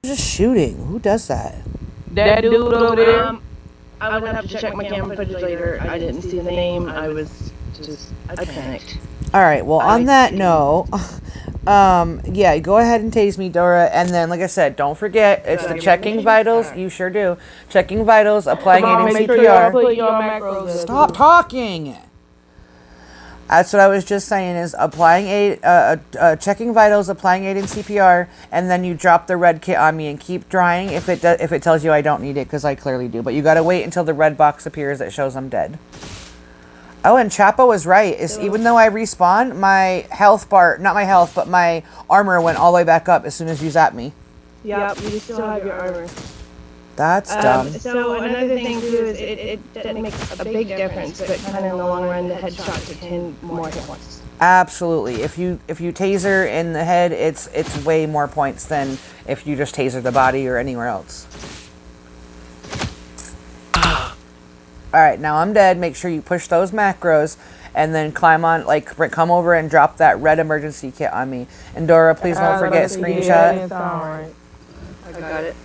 Just shooting. Who does that? That dude over there. I would have to check my camera footage later. I didn't see the name. I panicked. All right. Well, on that note, yeah, go ahead and tase me, Dora. And then, like I said, don't forget, it's the checking vitals. You sure do. Checking vitals, applying aid in CPR. Put your macros in. Stop talking. That's what I was just saying is applying aid, checking vitals, applying aid in CPR, and then you drop the red kit on me and keep drying if it tells you I don't need it, because I clearly do. But you got to wait until the red box appears that shows I'm dead. Oh, and Chapo was right. Even though I respawn, my health bar, not my health, but my armor went all the way back up as soon as you zapped me. Yep, you still have your armor. That's dumb. So another thing too is it doesn't make a big difference, but kind of in the long run, the headshot to 10 more hit points. Absolutely. If you taser in the head, it's way more points than if you just taser the body or anywhere else. All right, now I'm dead. Make sure you push those macros and then climb on, like, come over and drop that red emergency kit on me. And Dora, please don't forget screenshot. I got it.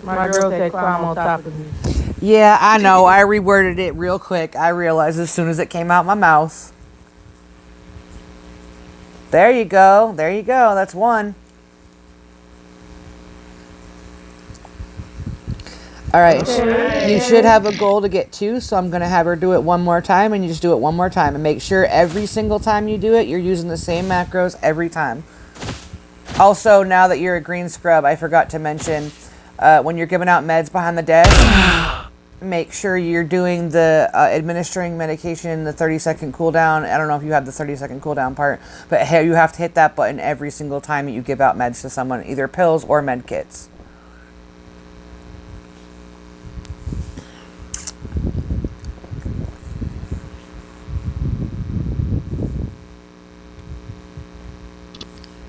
My girl said climb on top of me. Yeah, I know. I reworded it real quick. I realized as soon as it came out my mouth. There you go. There you go. That's one. All right. You should have a goal to get 2, so I'm going to have her do it one more time, and you just do it one more time. And make sure every single time you do it, you're using the same macros every time. Also, now that you're a green scrub, I forgot to mention, when you're giving out meds behind the desk, make sure you're doing the administering medication, the 30-second cooldown. I don't know if you have the 30-second cooldown part, but hey, you have to hit that button every single time that you give out meds to someone, either pills or med kits.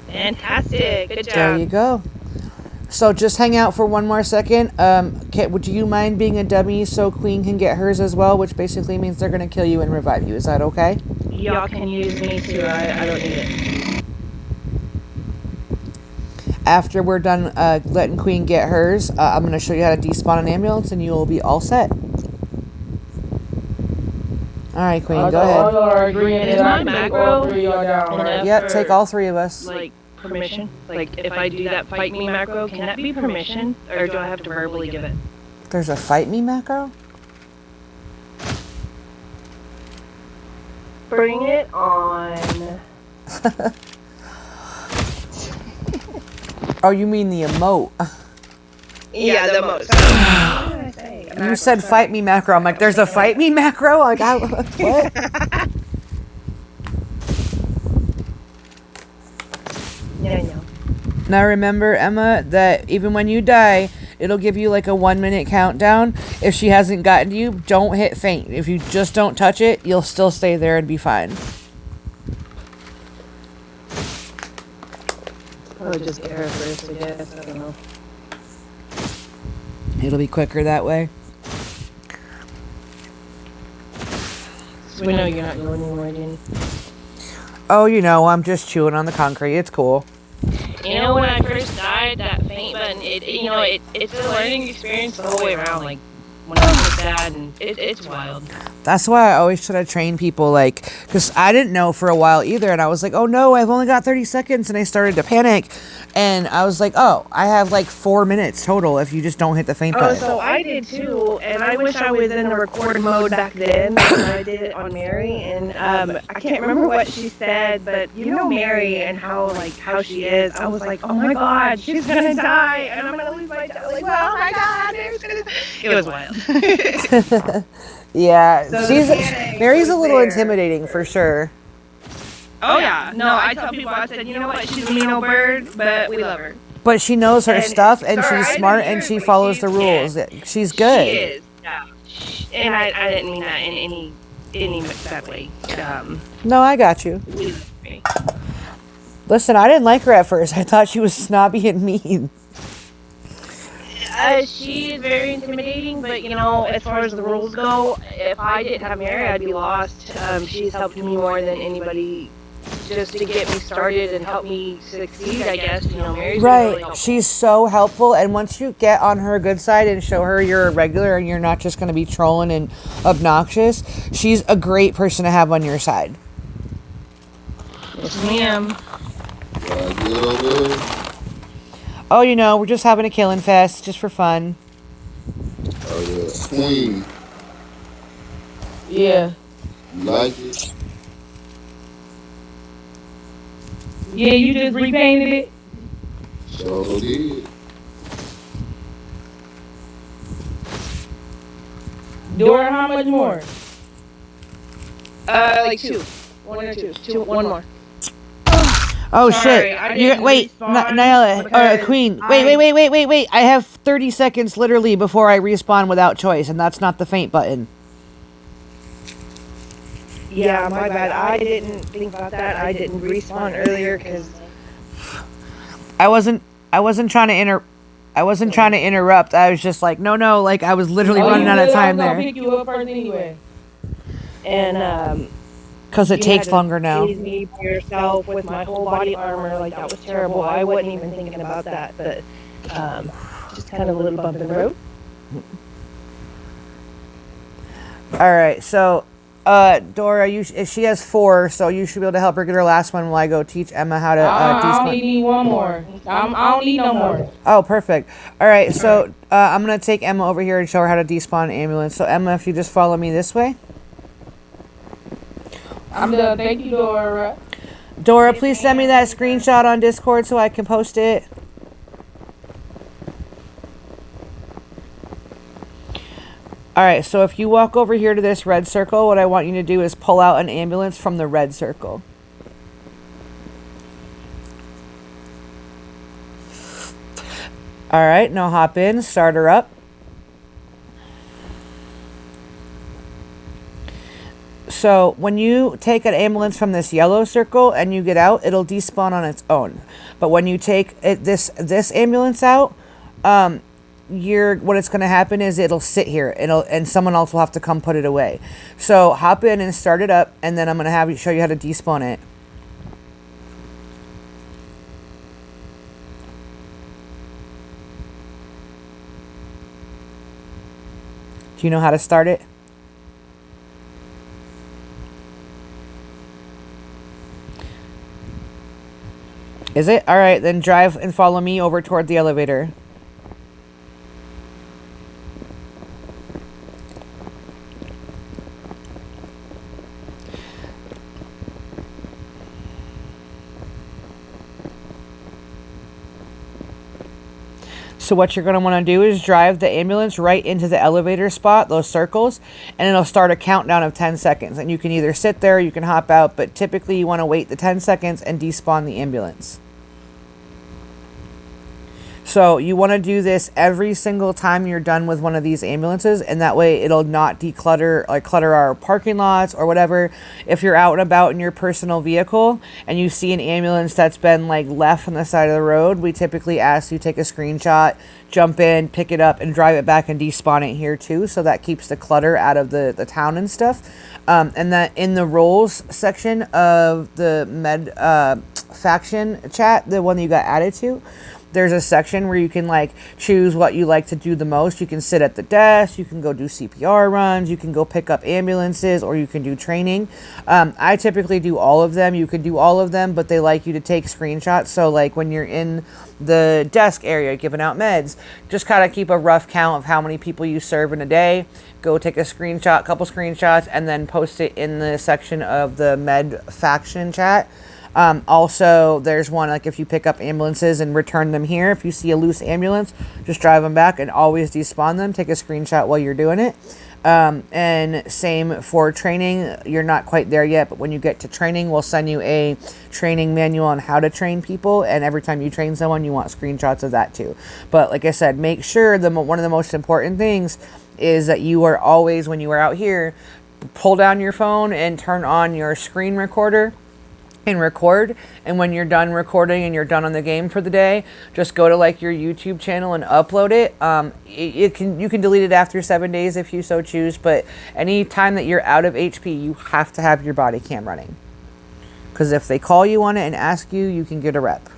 Fantastic. Good job. There you go. So just hang out for one more second. Kit, would you mind being a dummy so Queen can get hers as well, which basically means they're going to kill you and revive you. Is that okay? Y'all can use me too. I don't need it. After we're done letting Queen get hers, I'm going to show you how to despawn an ambulance and you will be all set. All right, Queen, go ahead. Is my macro Yep, take all 3 of us. Like permission? Like if I do that fight me macro, can that be permission? Or do I have to verbally give it? There's a fight me macro? Bring it on. Oh, you mean the emote. Yeah, the most. What did I say? You said fight me macro. I'm like, there's a fight me macro? Like, what? Yeah. Now remember, Emma, that even when you die, it'll give you like a 1-minute countdown. If she hasn't gotten to you, don't hit faint. If you just don't touch it, you'll still stay there and be fine. Probably just get her first, I guess. I don't know. It'll be quicker that way. So we know you're not going anywhere, Jenny. Oh, you know, I'm just chewing on the concrete. It's cool. You know, when I first died, that faint button, it's a learning experience the whole way around. Like, when I was sad, and it's wild. That's why I always try to train people, like, because I didn't know for a while either, and I was like, oh no, I've only got 30 seconds, and I started to panic, and I was like, oh, I have like 4 minutes total if you just don't hit the faint button. Oh, so I did too, and I wish I was in the record mode back then when I did it on Mary, and I can't remember what she said, but you know Mary and how she is. I was like, oh my god, she's gonna die, and I'm gonna lose my job. Like, oh my god, Mary's gonna. It was wild. Yeah, So Mary's a little there. intimidating for sure. Oh yeah, no, I tell people, I said, you know what, she's a mean old bird, but we love her. But she knows her And stuff, and sorry, I she's didn't smart, hear and it, she but follows the she's- rules. She's good. She is, yeah. And I didn't mean that in any bad way. No, I got you. We love Mary. Listen, I didn't like her at first. I thought she was snobby and mean. She is very intimidating, but you know, as far as the rules go, if I didn't have Mary, I'd be lost. She's helped me more than anybody, just to get me started and help me succeed, I guess. You know, Mary's been Right. really helpful. She's so helpful. And once you get on her good side and show her you're a regular and you're not just going to be trolling and obnoxious, she's a great person to have on your side. Yes, ma'am. Y'all good over there? Oh, you know, we're just having a killing fest just for fun. Oh, yeah. Queen, Yeah. you like it? Yeah, you just repainted it? Sure did. Dora, how much more? Like two. One or two. One more. Oh, Sorry, shit. I You didn't wait, respawn Nyla, or because Queen. Wait. I have 30 seconds literally before I respawn without choice, and that's not the faint button. Yeah, my bad. I didn't think about that. I didn't respawn earlier because I wasn't trying to interrupt. I was just like, no, like I was literally running out of time I was there. gonna pick you up first anyway. and Because it you takes had to longer now. save me by yourself with my whole body armor. Like that was terrible. I wasn't even thinking about that, but just kind of a little bump in the road. Alright, so Dora, she has 4, so you should be able to help her get her last one while I go teach Emma how to I despawn. only need one more. I don't need no more. Oh, perfect. Alright, so I'm going to take Emma over here and show her how to despawn an ambulance. So Emma, if you just follow me this way. I'm done. Thank you, Dora. Dora, please send me that screenshot on Discord so I can post it. Alright, so if you walk over here to this red circle, what I want you to do is pull out an ambulance from the red circle. Alright, now hop in, start her up. So when you take an ambulance from this yellow circle and you get out, it'll despawn on its own. But when you take this ambulance out, what it's going to happen is it'll sit here. And someone else will have to come put it away. So hop in and start it up, and then I'm going to show you how to despawn it. Do you know how to start it? Is it? Alright, then drive and follow me over toward the elevator. So what you're going to want to do is drive the ambulance right into the elevator spot, those circles, and it'll start a countdown of 10 seconds. And you can either sit there, you can hop out, but typically you want to wait the 10 seconds and despawn the ambulance. So you want to do this every single time you're done with one of these ambulances, and that way it'll not clutter our parking lots or whatever. If you're out and about in your personal vehicle and you see an ambulance that's been like left on the side of the road, we typically ask you take a screenshot, jump in, pick it up, and drive it back and despawn it here too. So that keeps the clutter out of the town and stuff. And that in the roles section of the med faction chat, the one that you got added to, there's a section where you can like choose what you like to do the most. You can sit at the desk, you can go do CPR runs, you can go pick up ambulances, or you can do training. I typically do all of them. You can do all of them, but they like you to take screenshots. So like when you're in the desk area giving out meds, just kind of keep a rough count of how many people you serve in a day. Go take a couple screenshots, and then post it in the section of the med faction chat. Also, there's one, like if you pick up ambulances and return them here, if you see a loose ambulance, just drive them back and always despawn them. Take a screenshot while you're doing it. And same for training. You're not quite there yet, but when you get to training, we'll send you a training manual on how to train people. And every time you train someone, you want screenshots of that too. But like I said, make sure one of the most important things is that you are always, when you are out here, pull down your phone and turn on your screen recorder and record. And when you're done recording and you're done on the game for the day, just go to like your YouTube channel and upload it. You can delete it after 7 days if you so choose, but any time that you're out of HP, you have to have your body cam running. Because if they call you on it and ask you, you can get a rep.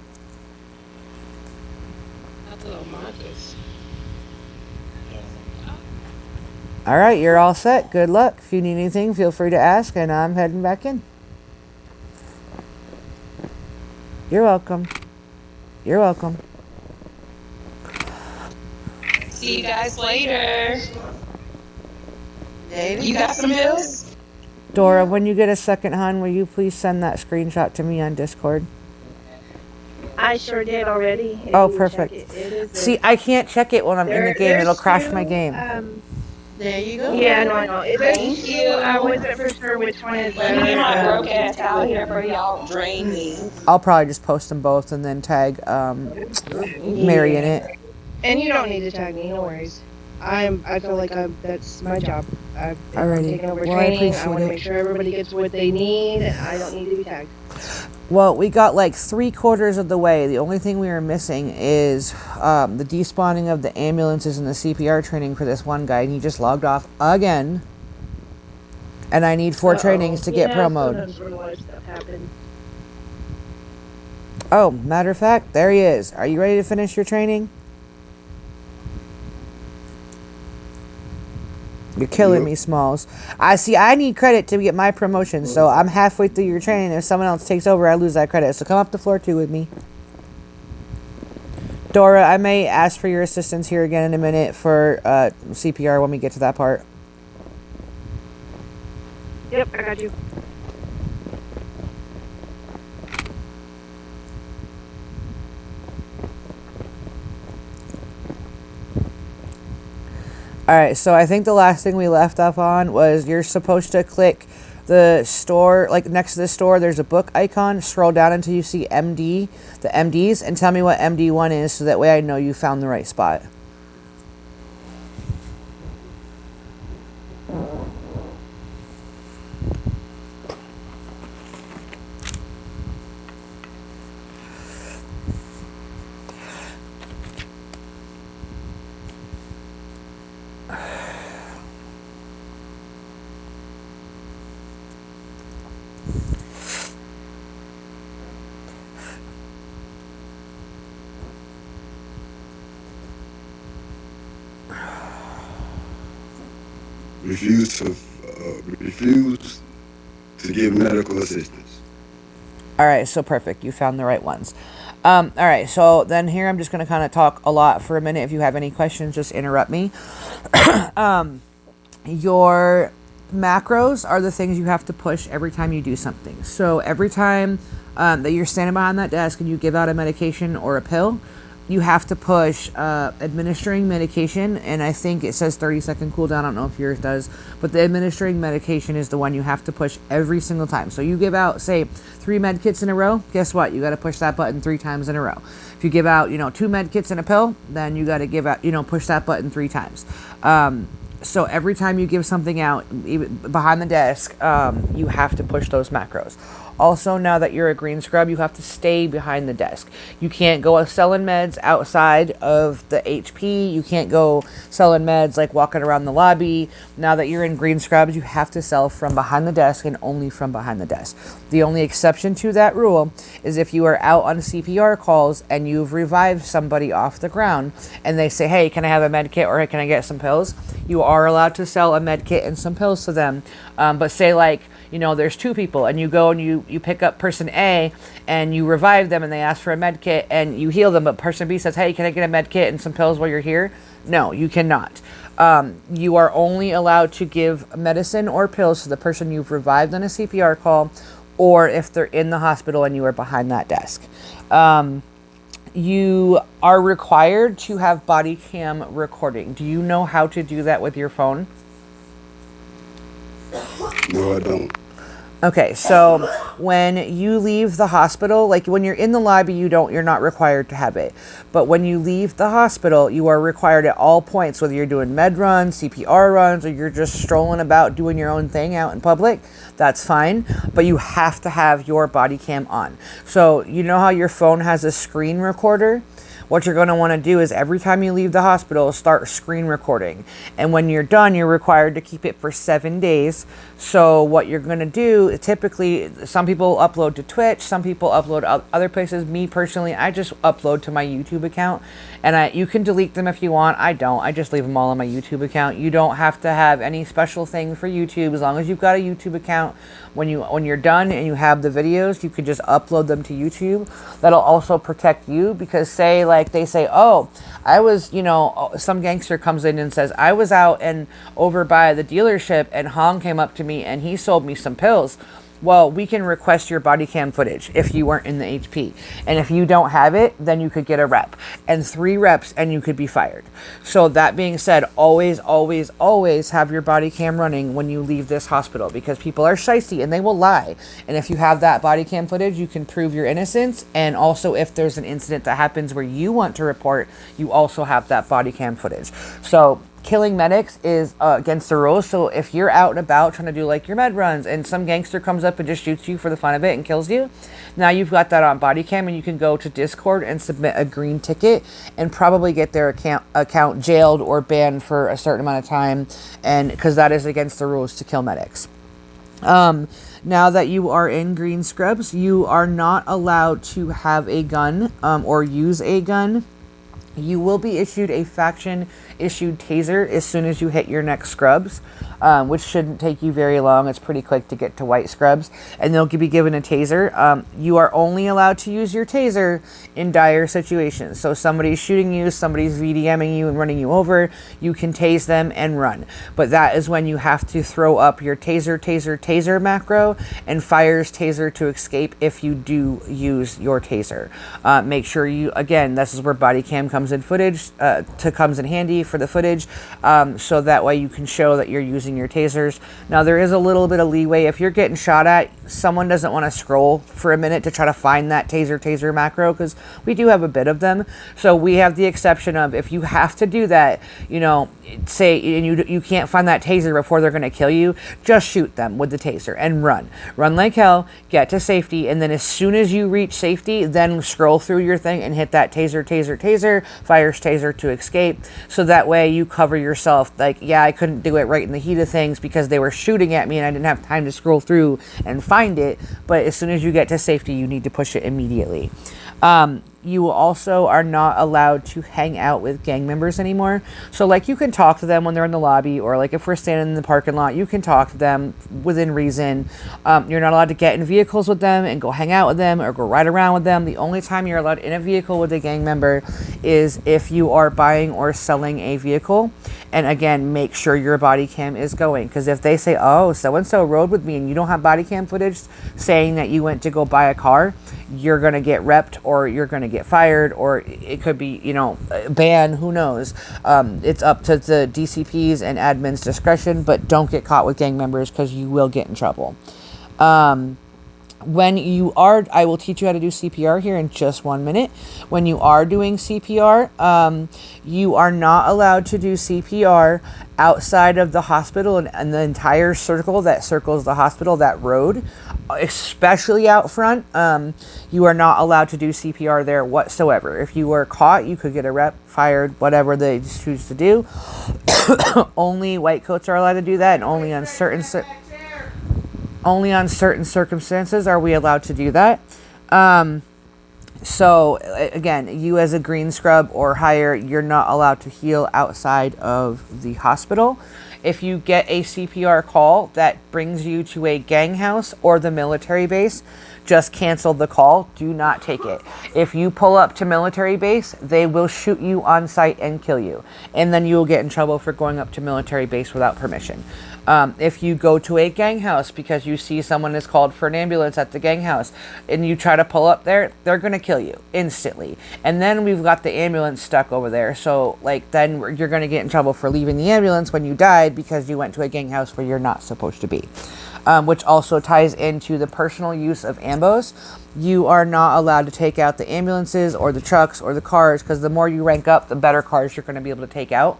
All right, you're all set. Good luck. If you need anything, feel free to ask, and I'm heading back in. You're welcome. You're welcome. See you guys later. You got some bills? Dora, when you get a second, hon, will you please send that screenshot to me on Discord? I sure did already. Oh, You can perfect. check it. It is See, I can't check it when I'm in the game. It'll crash my game. There you go. Yeah, no, I know. Thank you. I wasn't for sure which one is Let me get my better. broke ass out here for y'all. Drain me. I'll probably just post them both and then tag Mary in it. And you don't need to tag me, no worries. I feel like that's my job. I've Alrighty. taken over Well, I training. I appreciate want to it. make sure everybody gets what they need. I don't need to be tagged. Well, we got like 3/4 of the way. The only thing we were missing is the despawning of the ambulances and the CPR training for this one guy, and he just logged off again. And I need 4 trainings to get promoted. Sometimes a lot of stuff happens. Oh, matter of fact, there he is. Are you ready to finish your training? You're killing me, Smalls. I need credit to get my promotion, so I'm halfway through your training. If someone else takes over, I lose that credit. So come up to floor 2 with me. Dora, I may ask for your assistance here again in a minute for CPR when we get to that part. Yep, I got you. Alright, so I think the last thing we left off on was you're supposed to click the store, like next to the store, there's a book icon. Scroll down until you see MD, the MDs, and tell me what MD1 is so that way I know you found the right spot. refuse to give medical assistance. All right, so perfect. You found the right ones. All right, so then here I'm just going to kind of talk a lot for a minute. If you have any questions, just interrupt me. Your macros are the things you have to push every time you do something. So every time that you're standing behind that desk and you give out a medication or a pill, you have to push administering medication, and I think it says 30-second cooldown. I don't know if yours does, but the administering medication is the one you have to push every single time. So you give out, say, 3 med kits in a row, guess what? You got to push that button 3 times in a row. If you give out, 2 med kits and a pill, then you got to give out, push that button 3 times. So every time you give something out, even behind the desk, you have to push those macros. Also, now that you're a green scrub, you have to stay behind the desk. You can't go selling meds outside of the HP. You can't go selling meds like walking around the lobby. Now that you're in green scrubs, you have to sell from behind the desk and only from behind the desk. The only exception to that rule is if you are out on CPR calls and you've revived somebody off the ground and they say, hey, can I have a med kit or hey, can I get some pills? You are allowed to sell a med kit and some pills to them. But say like, there's 2 people and you go and you pick up person A and you revive them and they ask for a med kit and you heal them, but person B says, hey, can I get a med kit and some pills while you're here? No, you cannot. You are only allowed to give medicine or pills to the person you've revived on a CPR call or if they're in the hospital and you are behind that desk. You are required to have body cam recording. Do you know how to do that with your phone? No, I don't. Okay, so when you leave the hospital, like when you're in the lobby, you're not required to have it. But when you leave the hospital, you are required at all points, whether you're doing med runs, CPR runs, or you're just strolling about doing your own thing out in public, that's fine. But you have to have your body cam on. So you know how your phone has a screen recorder? what you're going to want to do is every time you leave the hospital, start screen recording. And when you're done, you're required to keep it for 7 days. So what you're going to do, typically, some people upload to Twitch, some people upload other places. Me personally, I just upload to my YouTube account. And you can delete them if you want. I don't. I just leave them all on my YouTube account. You don't have to have any special thing for YouTube. As long as you've got a YouTube account, when you're done and you have the videos, you can just upload them to YouTube. That'll also protect you, because say like they say, oh, I was, some gangster comes in and says, I was out and over by the dealership and Hong came up to me and he sold me some pills. Well, we can request your body cam footage if you weren't in the HP. And if you don't have it, then you could get a rep. And 3 reps and you could be fired. So that being said, always, always, always have your body cam running when you leave this hospital, because people are shysty and they will lie. And if you have that body cam footage, you can prove your innocence. And also if there's an incident that happens where you want to report, you also have that body cam footage. So killing medics is against the rules. So if you're out and about trying to do like your med runs and some gangster comes up and just shoots you for the fun of it and kills you, now you've got that on body cam, and you can go to Discord and submit a green ticket and probably get their account jailed or banned for a certain amount of time, and because that is against the rules to kill medics. Now that you are in green scrubs, you are not allowed to have a gun or use a gun. You will be issued a faction-issued taser as soon as you hit your next scrubs, which shouldn't take you very long. It's pretty quick to get to white scrubs, and they'll be given a taser. You are only allowed to use your taser in dire situations. So somebody's shooting you, somebody's VDMing you and running you over, you can tase them and run. But that is when you have to throw up your taser macro and fires taser to escape if you do use your taser. Make sure you, again, this is where body cam comes in comes in handy for the footage, so that way you can show that you're using your tasers. Now there is a little bit of leeway. If you're getting shot at, someone doesn't want to scroll for a minute to try to find that taser macro, because we do have a bit of them. So we have the exception of, if you have to do that, say and you can't find that taser before they're going to kill you, just shoot them with the taser and run like hell, get to safety, and then as soon as you reach safety, then scroll through your thing and hit that taser, fires taser to escape. So that way you cover yourself. Like, yeah, I couldn't do it right in the heat of things because they were shooting at me and I didn't have time to scroll through and find it, but as soon as you get to safety, you need to push it immediately. You also are not allowed to hang out with gang members anymore. So like, you can talk to them when they're in the lobby, or like if we're standing in the parking lot, you can talk to them within reason. You're not allowed to get in vehicles with them and go hang out with them or go ride around with them. The only time you're allowed in a vehicle with a gang member is if you are buying or selling a vehicle. And again, make sure your body cam is going, because if they say, oh, so-and-so rode with me, and you don't have body cam footage saying that you went to go buy a car, you're going to get repped, or you're going to get fired, or it could be, banned, who knows. It's up to the DCPs and admins' discretion, but don't get caught with gang members, because you will get in trouble. When you are, I will teach you how to do CPR here in just 1 minute. When you are doing CPR, you are not allowed to do CPR outside of the hospital and the entire circle that circles the hospital, that road, especially out front. You are not allowed to do CPR there whatsoever. If you were caught, you could get a rep, fired, whatever they choose to do. Only white coats are allowed to do that, and only on certain circumstances are we allowed to do that. So again, you as a green scrub or higher, you're not allowed to heal outside of the hospital. If you get a CPR call that brings you to a gang house or the military base, just cancel the call. Do not take it. If you pull up to military base, they will shoot you on sight and kill you. And then you will get in trouble for going up to military base without permission. If you go to a gang house because you see someone is called for an ambulance at the gang house and you try to pull up there, they're going to kill you instantly. And then we've got the ambulance stuck over there. So then you're going to get in trouble for leaving the ambulance when you died because you went to a gang house where you're not supposed to be. which also ties into the personal use of ambos. You are not allowed to take out the ambulances or the trucks or the cars, because the more you rank up, the better cars you're going to be able to take out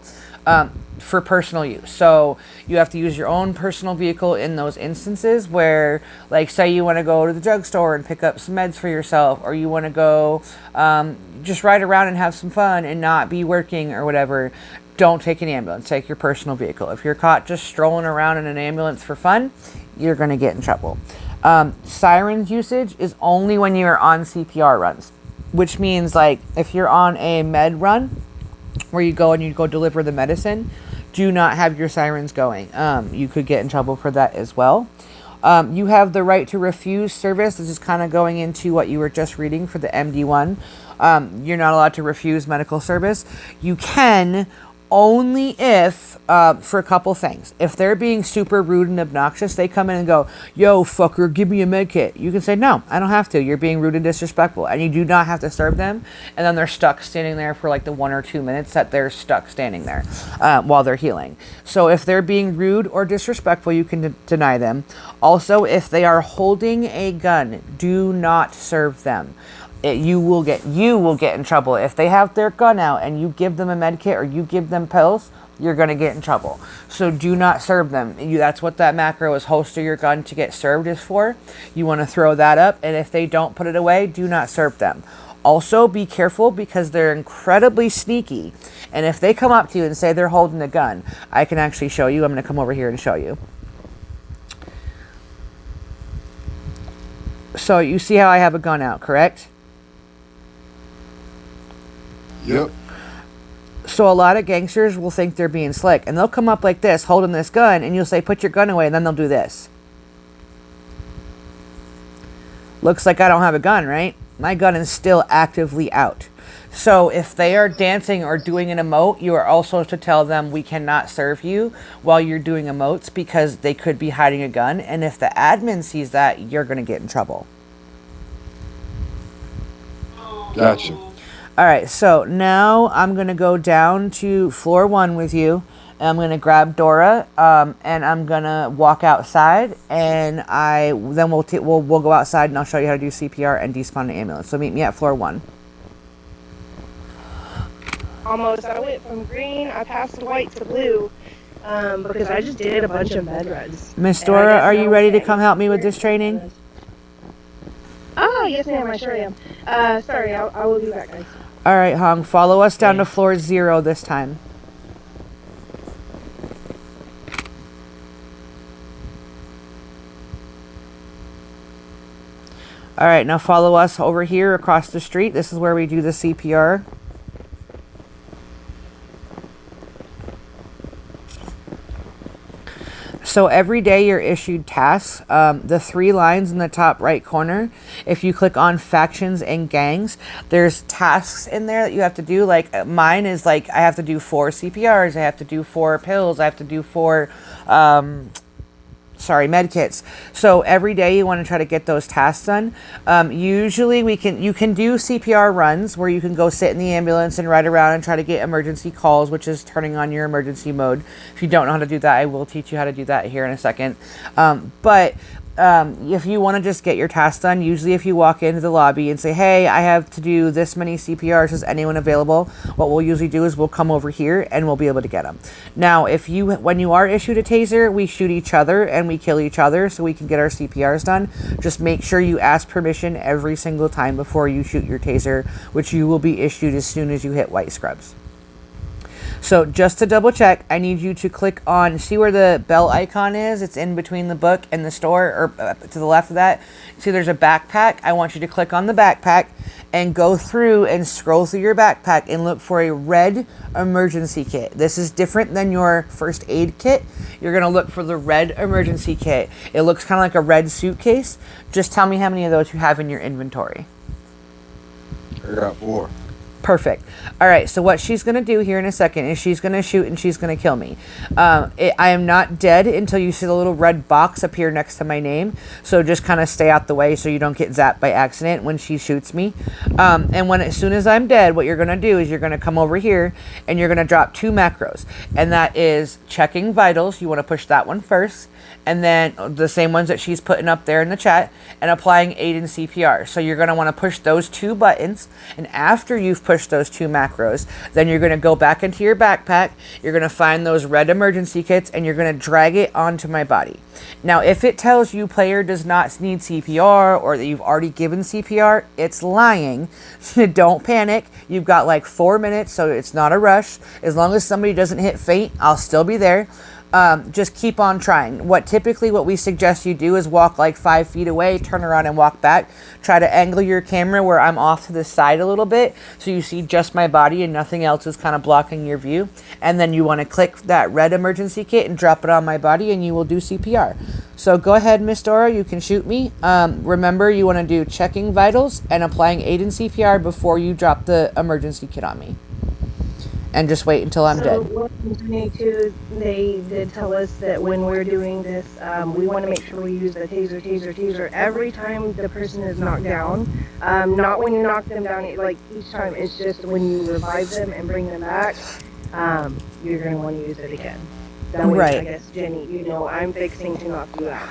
for personal use. So you have to use your own personal vehicle in those instances where, like, say you want to go to the drugstore and pick up some meds for yourself, or you want to go just ride around and have some fun and not be working or whatever. Don't take an ambulance. Take your personal vehicle. If you're caught just strolling around in an ambulance for fun, you're going to get in trouble. Sirens usage is only when you're on CPR runs, which means, like, if you're on a med run where you go and you go deliver the medicine, do not have your sirens going. You could get in trouble for that as well. You have the right to refuse service. This is kind of going into what you were just reading for the MD1. You're not allowed to refuse medical service. You can only if, for a couple things. If they're being super rude and obnoxious, they come in and go, yo, fucker, give me a med kit. You can say, no, I don't have to. You're being rude and disrespectful. And you do not have to serve them. And then they're stuck standing there for like the 1 or 2 minutes that they're stuck standing there while they're healing. So if they're being rude or disrespectful, you can deny them. Also, if they are holding a gun, do not serve them. You will get in trouble. If they have their gun out and you give them a med kit or you give them pills, you're going to get in trouble. So do not serve them. That's what that macro is, holster your gun to get served is for. You want to throw that up, and if they don't put it away, do not serve them. Also, be careful because they're incredibly sneaky. And if they come up to you and say they're holding a gun, I can actually show you. I'm going to come over here and show you. So you see how I have a gun out, correct? Yep. So a lot of gangsters will think they're being slick, and they'll come up like this, holding this gun, and you'll say, put your gun away, and then they'll do this. Looks like I don't have a gun, right? My gun is still actively out. So if they are dancing or doing an emote, you are also to tell them we cannot serve you while you're doing emotes, because they could be hiding a gun, and if the admin sees that, you're going to get in trouble. Gotcha. All right, so now I'm going to go down to floor 1 with you, and I'm going to grab Dora, and I'm going to walk outside, and then we'll go outside, and I'll show you how to do CPR and despawn an ambulance. So meet me at floor 1. Almost. I went from green, I passed white to blue, because I just did a bunch of med runs. Miss Dora, are you ready to come help me with this training? Oh, yes ma'am, I sure am. Sorry, I will be back, guys. All right, Hong, follow us down to floor 0 this time. All right, now follow us over here across the street. This is where we do the CPR. So every day you're issued tasks. The 3 lines in the top right corner, if you click on factions and gangs, there's tasks in there that you have to do. Like mine is like, I have to do 4 CPRs, I have to do 4 pills, I have to do 4 med kits. So every day you want to try to get those tasks done. Usually you can do CPR runs where you can go sit in the ambulance and ride around and try to get emergency calls, which is turning on your emergency mode. If you don't know how to do that, I will teach you how to do that here in a second. But if you want to just get your tasks done, usually if you walk into the lobby and say, hey, I have to do this many CPRs, is anyone available? What we'll usually do is we'll come over here and we'll be able to get them. Now, when you are issued a taser, we shoot each other and we kill each other so we can get our CPRs done. Just make sure you ask permission every single time before you shoot your taser, which you will be issued as soon as you hit white scrubs. So just to double check, I need you to click on, see where the bell icon is? It's in between the book and the store, or to the left of that. See there's a backpack? I want you to click on the backpack and go through and scroll through your backpack and look for a red emergency kit. This is different than your first aid kit. You're going to look for the red emergency kit. It looks kind of like a red suitcase. Just tell me how many of those you have in your inventory. I got 4. Perfect. All right, so what she's going to do here in a second is she's going to shoot and she's going to kill me. I am not dead until you see the little red box appear next to my name. So just kind of stay out the way so you don't get zapped by accident when she shoots me. And as soon as I'm dead, what you're going to do is you're going to come over here and you're going to drop 2 macros. And that is checking vitals. You want to push that one first. And then the same ones that she's putting up there in the chat, and applying aid in CPR. So you're going to want to push those 2 buttons, and after you've pushed those 2 macros, then you're going to go back into your backpack, you're going to find those red emergency kits, and you're going to drag it onto my body. Now, if it tells you player does not need CPR, or that you've already given CPR, it's lying. Don't panic. You've got like 4 minutes, so it's not a rush. As long as somebody doesn't hit faint, I'll still be there. Just keep on trying. What we suggest you do is walk like 5 feet away, turn around and walk back. Try to angle your camera where I'm off to the side a little bit so you see just my body and nothing else is kind of blocking your view. And then you want to click that red emergency kit and drop it on my body and you will do CPR. So go ahead, Miss Dora, you can shoot me. Remember, you want to do checking vitals and applying aid in CPR before you drop the emergency kit on me. And just wait until I'm dead. They did tell us that when we're doing this, we want to make sure we use the taser every time the person is knocked down. Not when you knock them down, like each time. It's just when you revive them and bring them back, you're going to want to use it again. That way, Right. I guess, Jenny, you know, I'm fixing to knock you out.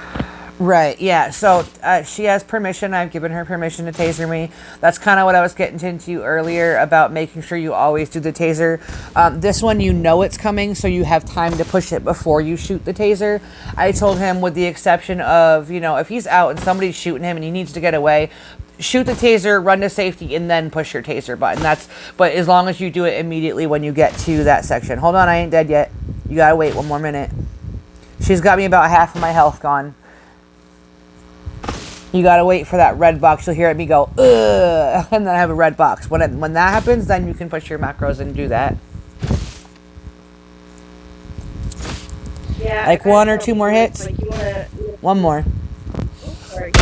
Right, yeah. So she has permission. I've given her permission to taser me. That's kind of what I was getting into earlier about making sure you always do the taser. This one, you know it's coming, so you have time to push it before you shoot the taser. I told him, with the exception of, you know, if he's out and somebody's shooting him and he needs to get away, shoot the taser, run to safety, and then push your taser button. But as long as you do it immediately when you get to that section. Hold on, I ain't dead yet. You gotta wait 1 more minute. She's got me about half of my health gone. You gotta wait for that red box. You'll hear me go, ugh, and then I have a red box. When that happens, then you can push your macros and do that. Yeah. Like 1 or 2 more hits? Like you wanna, 1 more. sorry.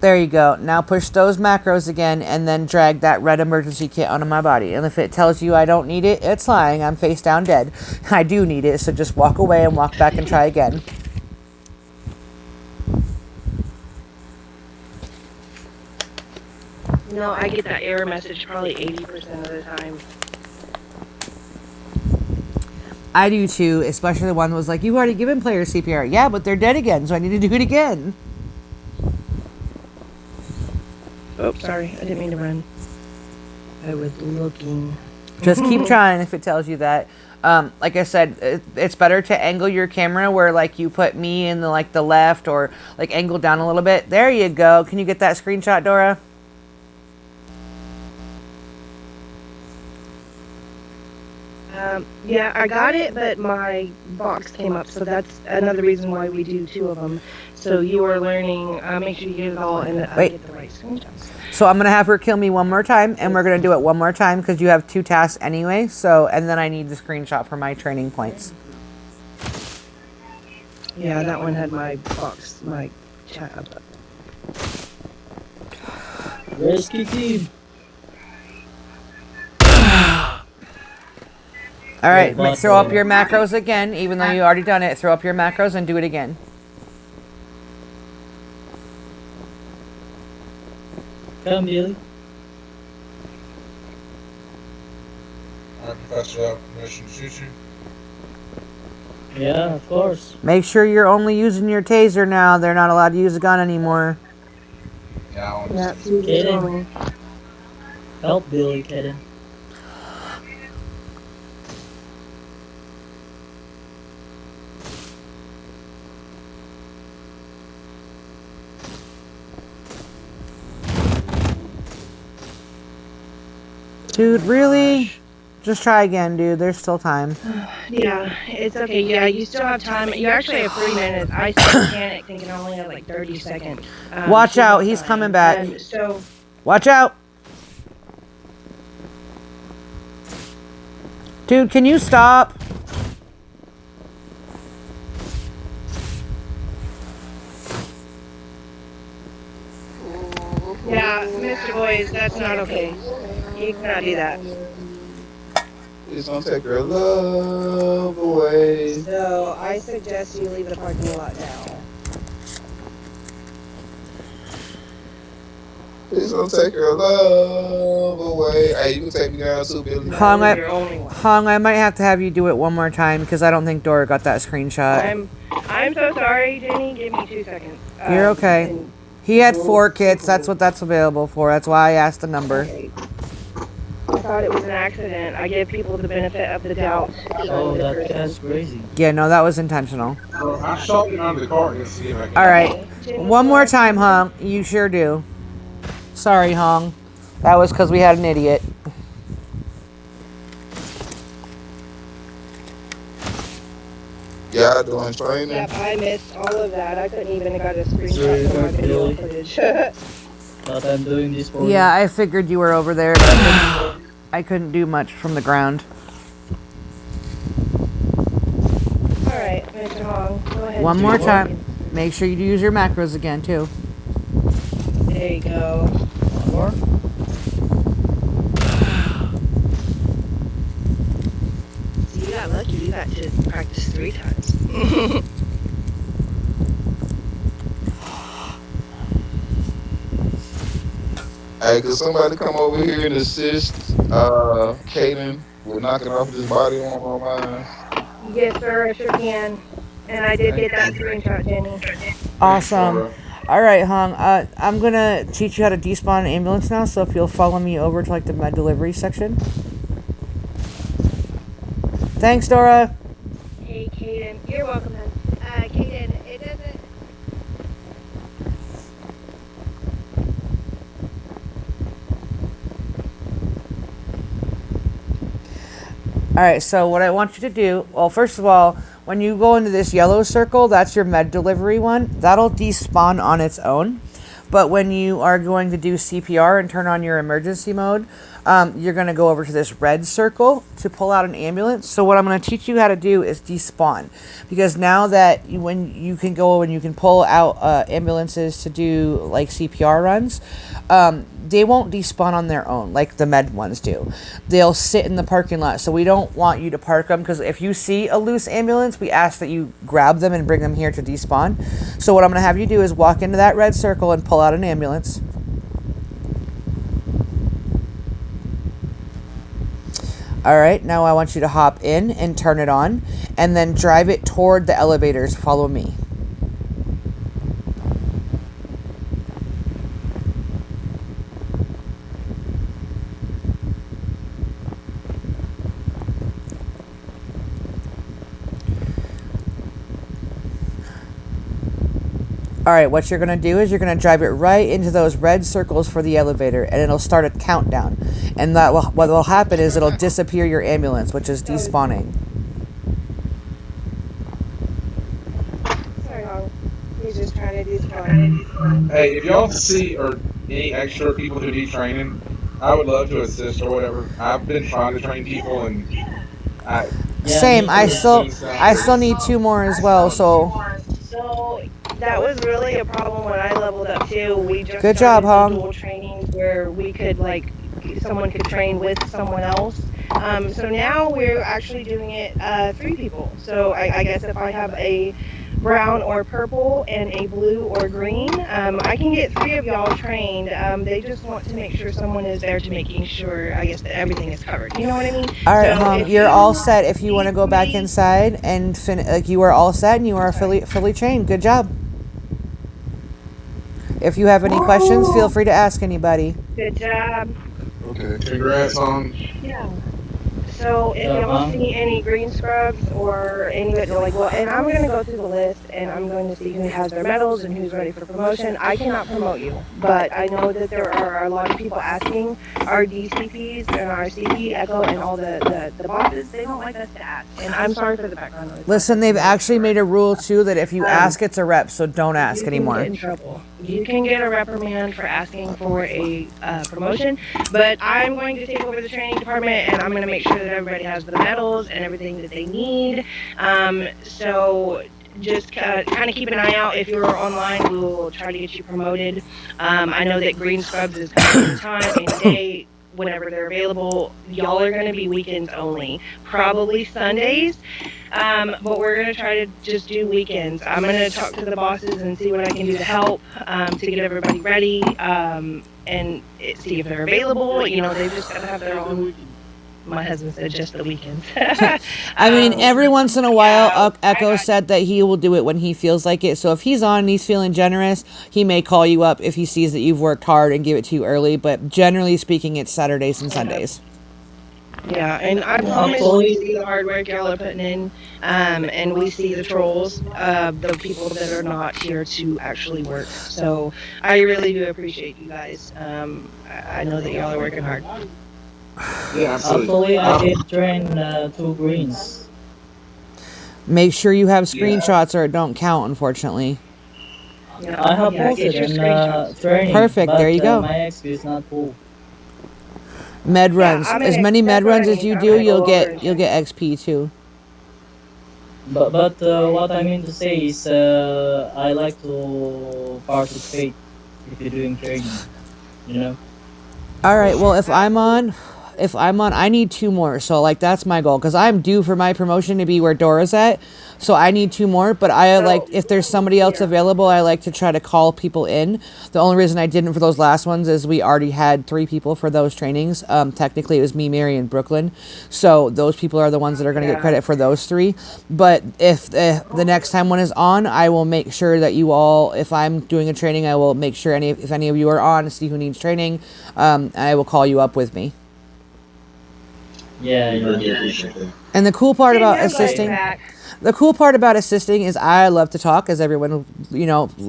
There you go. Now push those macros again and then drag that red emergency kit onto my body. And if it tells you I don't need it, it's lying. I'm face down dead. I do need it, so just walk away and walk back and try again. You know, I get that error message probably 80% of the time. I do too, especially the one that was like, you've already given players CPR. Yeah, but they're dead again, so I need to do it again. Oh, sorry. I didn't mean to run. I was looking. Just keep trying if it tells you that. Like I said, it's better to angle your camera where like you put me in the left, or like angle down a little bit. There you go. Can you get that screenshot, Dora? Yeah, I got it, but my box came up, so that's another reason why we do 2 of them. So you are learning, make sure you get it all and get the right screenshots. So I'm going to have her kill me 1 more time, and we're going to do it 1 more time because you have 2 tasks anyway. So, and then I need the screenshot for my training points. Yeah, that one had my box, my chat up. Rescue team. All right, throw up your macros again, even though you already done it. Throw up your macros and do it again. Come, Billy. Professor, I have permission to shoot you. Yeah, of course. Make sure you're only using your taser now. They're not allowed to use a gun anymore. Yeah, I want Yeah, to please Get tell in. me. Help Billy, kid. Dude, really? Just try again, dude. There's still time. Yeah, it's okay. Yeah, you still have time. You actually have 3 minutes. I still panicked thinking I only had like 30 seconds. Watch so out, that's he's fine. coming back. So, Watch out! Dude, can you stop? yeah, Mr. Boys, that's not okay. You cannot do that. It's gonna take her love away. So I suggest you leave the parking lot now. It's gonna take her love away. Hey, you can take me down too, Billy. Hung, You're only one. I might have to have you do it one more time because I don't think Dora got that screenshot. I'm so sorry, Jenny. Give me 2 seconds. You're okay. He had 4 kits. That's what that's available for. That's why I asked the number. I thought it was an accident. I give people the benefit of the doubt. Oh, that cat's crazy. Yeah, no, that was intentional. Bro, I shot it under the car to see if I can. All right. One more time, Hung. You sure do. Sorry, Hung. That was because we had an idiot. Y'all doing training? Yep, I missed all of that. I couldn't even got a Sorry, screenshot from my video Billy. footage. Thought I'm doing this for Yeah, I figured you were over there, but I couldn't do much from the ground. Alright, Mr. Hong, go ahead. One and more do time. Make sure you use your macros again, too. it. There you go. One more. See, you got lucky. You got to practice 3 times. Hey, could somebody come over here and assist Kaden with knocking off this body on my line? Yes, sir, I sure can. And I did get that screenshot, Jenny. Awesome. All right, Hung. I'm going to teach you how to despawn an ambulance now, so if you'll follow me over to, like, the med delivery section. Thanks, Dora. Hey, Kaden. You're welcome, hon. Kaden, it doesn't... All right, so what I want you to do, well, first of all, when you go into this yellow circle, that's your med delivery one. That'll despawn on its own. But when you are going to do CPR and turn on your emergency mode, you're going to go over to this red circle to pull out an ambulance. So what I'm going to teach you how to do is despawn. Because now that when you can go and you can pull out ambulances to do like CPR runs, they won't despawn on their own like the med ones do. They'll sit in the parking lot. So we don't want you to park them, because if you see a loose ambulance, we ask that you grab them and bring them here to despawn. So what I'm going to have you do is walk into that red circle and pull out an ambulance. All right, now I want you to hop in and turn it on, and then drive it toward the elevators. Follow me. All right, what you're going to do is you're going to drive it right into those red circles for the elevator, and it'll start a countdown. And what will happen is it'll disappear your ambulance, which is despawning. Sorry, Hong. He's just trying to despawn. Hey, if y'all see or any extra people who need training, I would love to assist or whatever. I've been trying to train people, and Same. I still need 2 more as well. So that was really a problem when I leveled up too. We just good job, Hong. dual trainings where we could someone could train with someone else. So now we're actually doing it 3 people. So I guess if I have a brown or purple and a blue or green, I can get 3 of y'all trained. They just want to make sure someone is there to making sure, I guess, that everything is covered. You know what I mean? All right, So Hong, you're all set. If you want to go back inside and you are all set and you are fully trained. Good job. If you have any questions, feel free to ask anybody. Good job. okay, congrats on. Yeah. So if y'all see any green scrubs or anybody and I'm going to go through the list and I'm going to see who has their medals and who's ready for promotion. I cannot promote you, but I know that there are a lot of people asking. Our DCPs and our CP, Echo, and all the bosses, they don't like us to ask. And I'm sorry for the background noise. Listen, they've actually made a rule too that if you ask, it's a rep, so don't ask anymore. You can get in trouble. You can get a reprimand for asking for a promotion, but I'm going to take over the training department and I'm going to make sure that everybody has the medals and everything that they need. So just kind of keep an eye out. If you're online, we will try to get you promoted. I know that Green Scrubs is coming in time and day whenever they're available. Y'all are going to be weekends only, probably Sundays. But we're going to try to just do weekends. I'm going to talk to the bosses and see what I can do to help, to get everybody ready, and see if they're available. You know, they've just got to have their own. My husband said just the weekends. I mean, every once in a while, yeah, Echo said that he will do it when he feels like it. So if he's on and he's feeling generous, he may call you up if he sees that you've worked hard and give it to you early. But generally speaking, it's Saturdays and Sundays. Yeah, and I promise we see the hard work y'all are putting in, and we see the trolls, the people that are not here to actually work. So I really do appreciate you guys. I know that y'all are working hard. Yeah, absolutely. Actually, I did train 2 greens. Make sure you have screenshots or it don't count, unfortunately. Yeah, I have get posted your in screenshots. training. Perfect, But, there you go. My XP is not full. Med runs. I'm As gonna- many med that's what I runs as mean. you I'm do, gonna go you'll over and get check. XP too. But what I mean to say is I like to participate if you're doing training. You know. All right. Well, if I'm on, I need 2 more. So like that's my goal because I'm due for my promotion to be where Dora's at. So I need 2 more. But I like if there's somebody else available, I like to try to call people in. The only reason I didn't for those last ones is we already had 3 people for those trainings. Technically it was me, Mary, and Brooklyn. So those people are the ones that are going to get credit for those 3. But if the next time one is on, I will make sure that you all, if I'm doing a training, I will make sure if any of you are on, see who needs training. I will call you up with me. Yeah. And the cool part about Send your assisting, butt back. the cool part about assisting is I love to talk, as everyone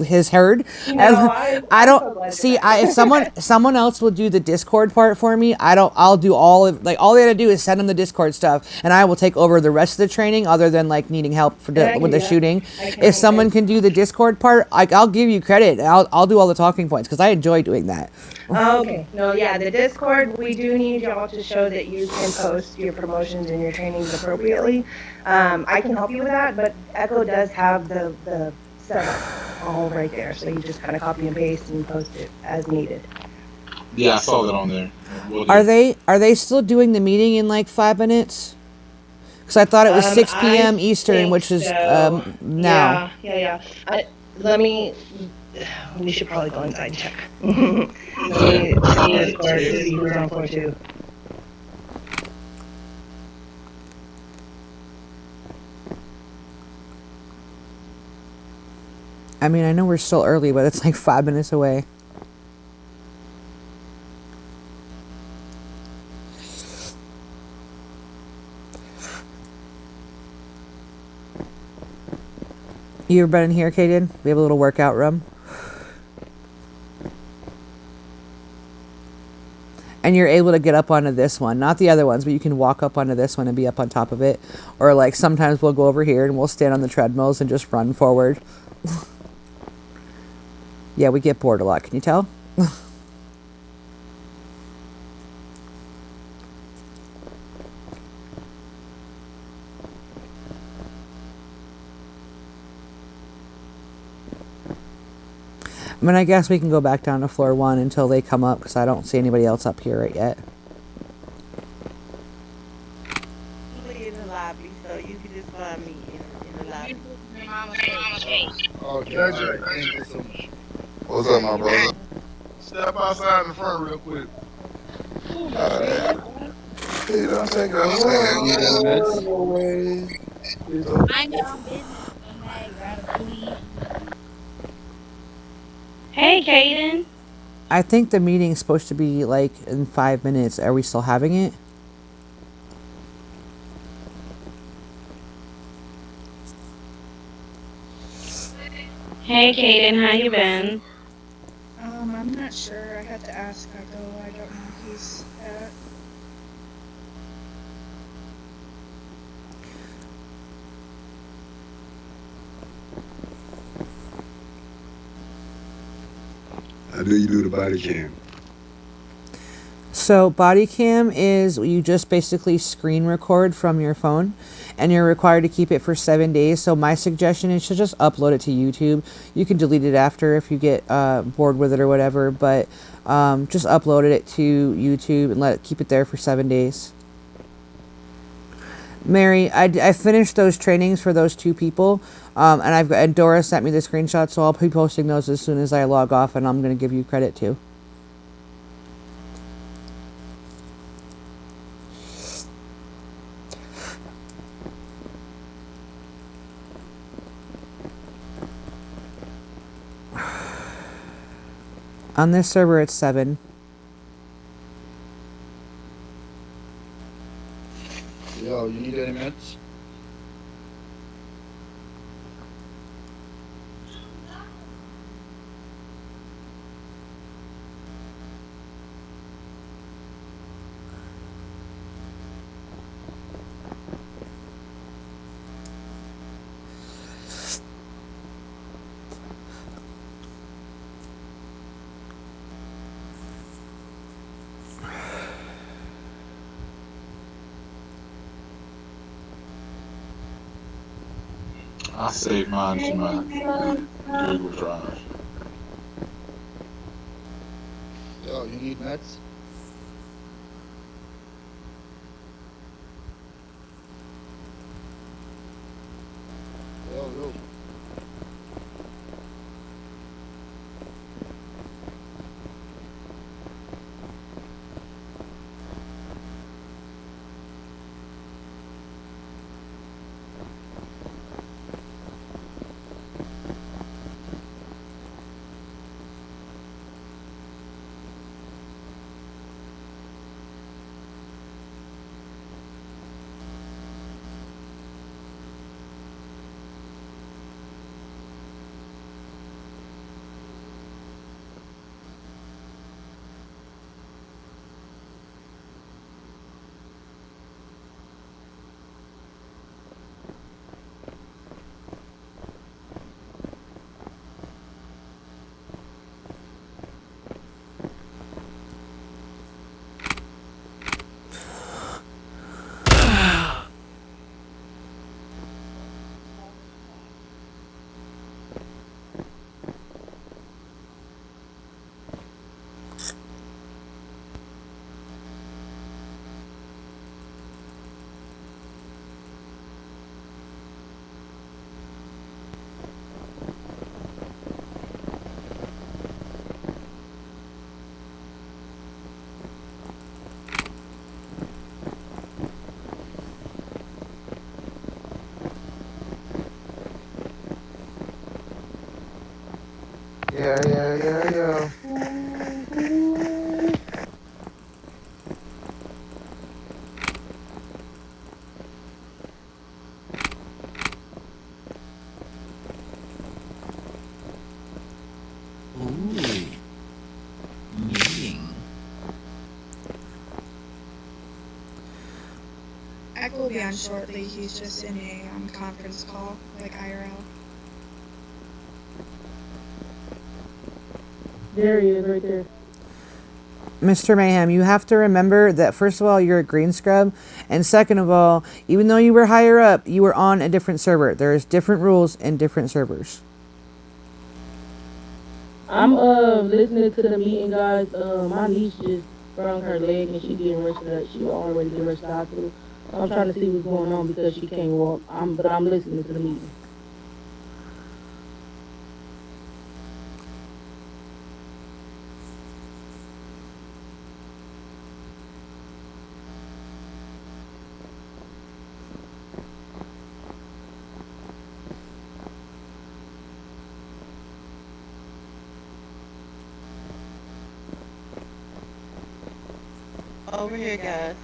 has heard. I don't see. If someone else will do the Discord part for me, I'll do all of all they gotta do is send them the Discord stuff, and I will take over the rest of the training, other than like needing help with the shooting. If someone can do the Discord part, I'll give you credit. I'll do all the talking points because I enjoy doing that. Okay. No, yeah, the Discord, we do need y'all to show that you can post your promotions and your trainings appropriately. I can help you with that, but Echo does have the setup all right there. So you just kind of copy and paste and post it as needed. Yeah, I saw that on there. Will do. Are they still doing the meeting in like 5 minutes? Because I thought it was 6 p.m. Eastern, which is now. Yeah. We should probably go inside and check. Let me see Discord to see who's on floor 2. I mean, I know we're still early, but it's like 5 minutes away. You ever been in here, Kaden? We have a little workout room. And you're able to get up onto this one. Not the other ones, but you can walk up onto this one and be up on top of it. Or like sometimes we'll go over here and we'll stand on the treadmills and just run forward. Yeah, we get bored a lot. Can you tell? I mean, I guess we can go back down to floor 1 until they come up, because I don't see anybody else up here right yet. In the lobby, so you can just find me in the lobby. Oh, JJ, thank you so much. What's up, my brother? Step outside in the front real quick. He don't take a away. I know business. Hey, Kaden. I think the meeting's supposed to be like in 5 minutes. Are we still having it? Hey, Kaden, how you been? I'm not sure. I had to ask Echo. I don't know if he's at. How do you do the body cam? So body cam is you just basically screen record from your phone, and you're required to keep it for 7 days. So my suggestion is to just upload it to YouTube. You can delete it after if you get bored with it or whatever, but just upload it to YouTube and keep it there for 7 days. Mary, I finished those trainings for those 2 people, and Dora sent me the screenshots, so I'll be posting those as soon as I log off, and I'm going to give you credit too. On this server, it's 7. Yo, you need any meds? I saved mine to my Google Drive. Yo, you need meds? Yo. Yeah. Eck will be on shortly. He's just in a conference call, like IRL. There he is, right there. Mr. Mayhem, you have to remember that first of all, you're a green scrub, and second of all, even though you were higher up, you were on a different server. There's different rules in different servers. I'm listening to the meeting, guys. My niece just sprung her leg and she getting rushed to she already getting rushed to the hospital. I'm trying to see what's going on because she can't walk. But I'm listening to the meeting. Over here, guys.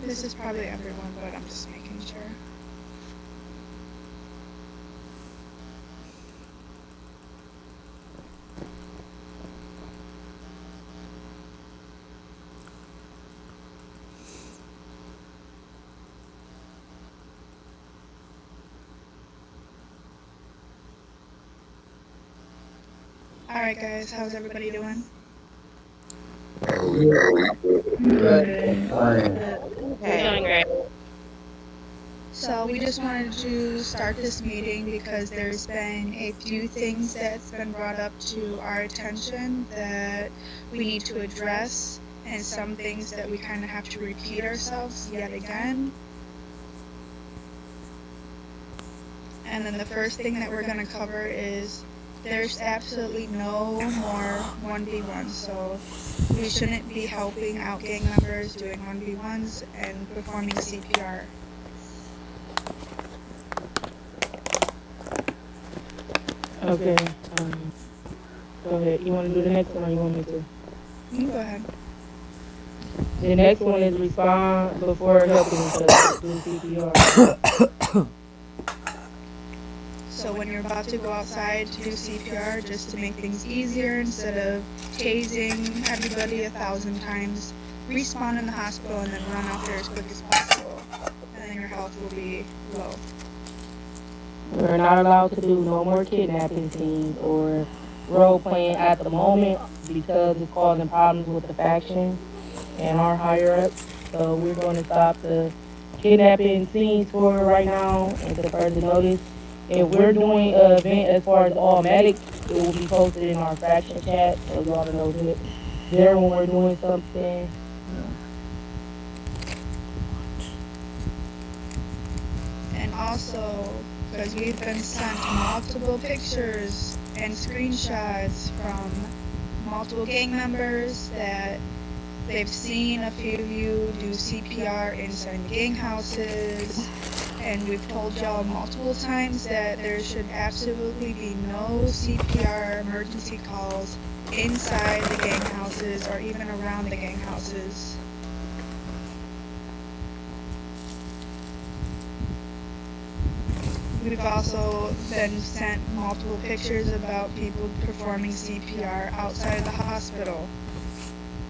This is probably everyone, but I'm just making sure. Alright guys, how's everybody doing? Okay. Doing great. So we just wanted to start this meeting because there's been a few things that's been brought up to our attention that we need to address, and some things that we kind of have to repeat ourselves yet again. And then the first thing that we're going to cover is there's absolutely no more 1v1s, so we shouldn't be helping out gang members doing 1v1s and performing CPR. Okay. Go ahead. You want to do the next one or you want me to? You can go ahead. The next one is respond before helping each other do CPR. So when you're about to go outside to do CPR, just to make things easier, instead of tasing everybody 1,000 times, respawn in the hospital and then run out there as quick as possible. And then your health will be low. We're not allowed to do no more kidnapping scenes or role playing at the moment because it's causing problems with the faction and our higher ups. So we're going to stop the kidnapping scenes for right now until further notice. If we're doing an event as far as all medics, it will be posted in our faction chat so y'all know that there when we're doing something. And also, because we've been sent multiple pictures and screenshots from multiple gang members that they've seen a few of you do CPR inside gang houses, and we've told y'all multiple times that there should absolutely be no CPR emergency calls inside the gang houses or even around the gang houses. We've also been sent multiple pictures about people performing CPR outside of the hospital.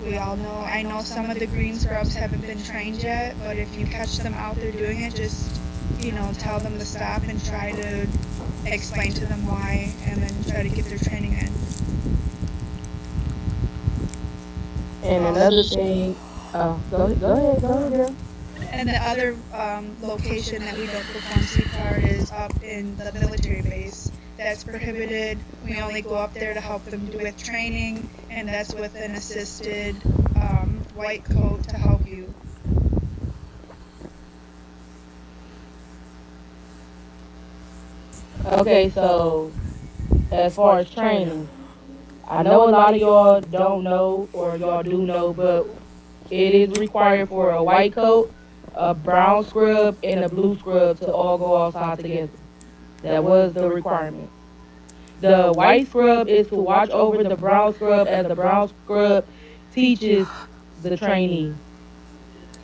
We all know, I know some of the green scrubs haven't been trained yet, but if you catch them out there doing it, just, tell them to stop and try to explain to them why, and then try to get their training in. And another thing, go ahead, girl. And the other location that we don't perform CPR is up in the military base. That's prohibited. We only go up there to help them with training, and that's with an assisted white coat to help you. Okay, so as far as training, I know a lot of y'all don't know or y'all do know, but it is required for a white coat, a brown scrub, and a blue scrub to all go outside together. That was the requirement. The white scrub is to watch over the brown scrub as the brown scrub teaches the trainee.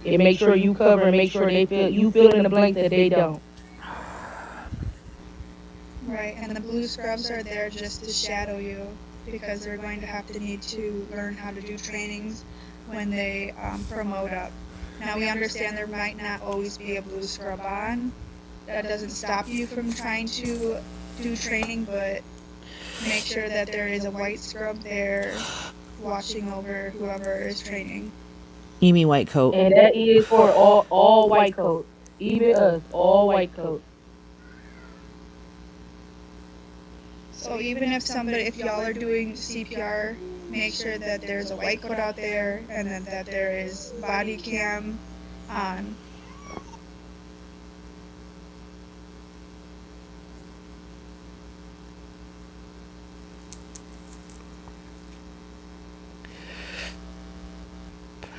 It makes sure you cover and make sure you fill in the blank that they don't. Right, and the blue scrubs are there just to shadow you, because they're going to have to need to learn how to do trainings when they promote up. Now we understand there might not always be a blue scrub on. That doesn't stop you from trying to do training, but make sure that there is a white scrub there watching over whoever is training. You mean white coat? And that is for all white coats. Even us, all white coats. So even if y'all are doing CPR, make sure that there's a white coat out there and then that there is body cam on.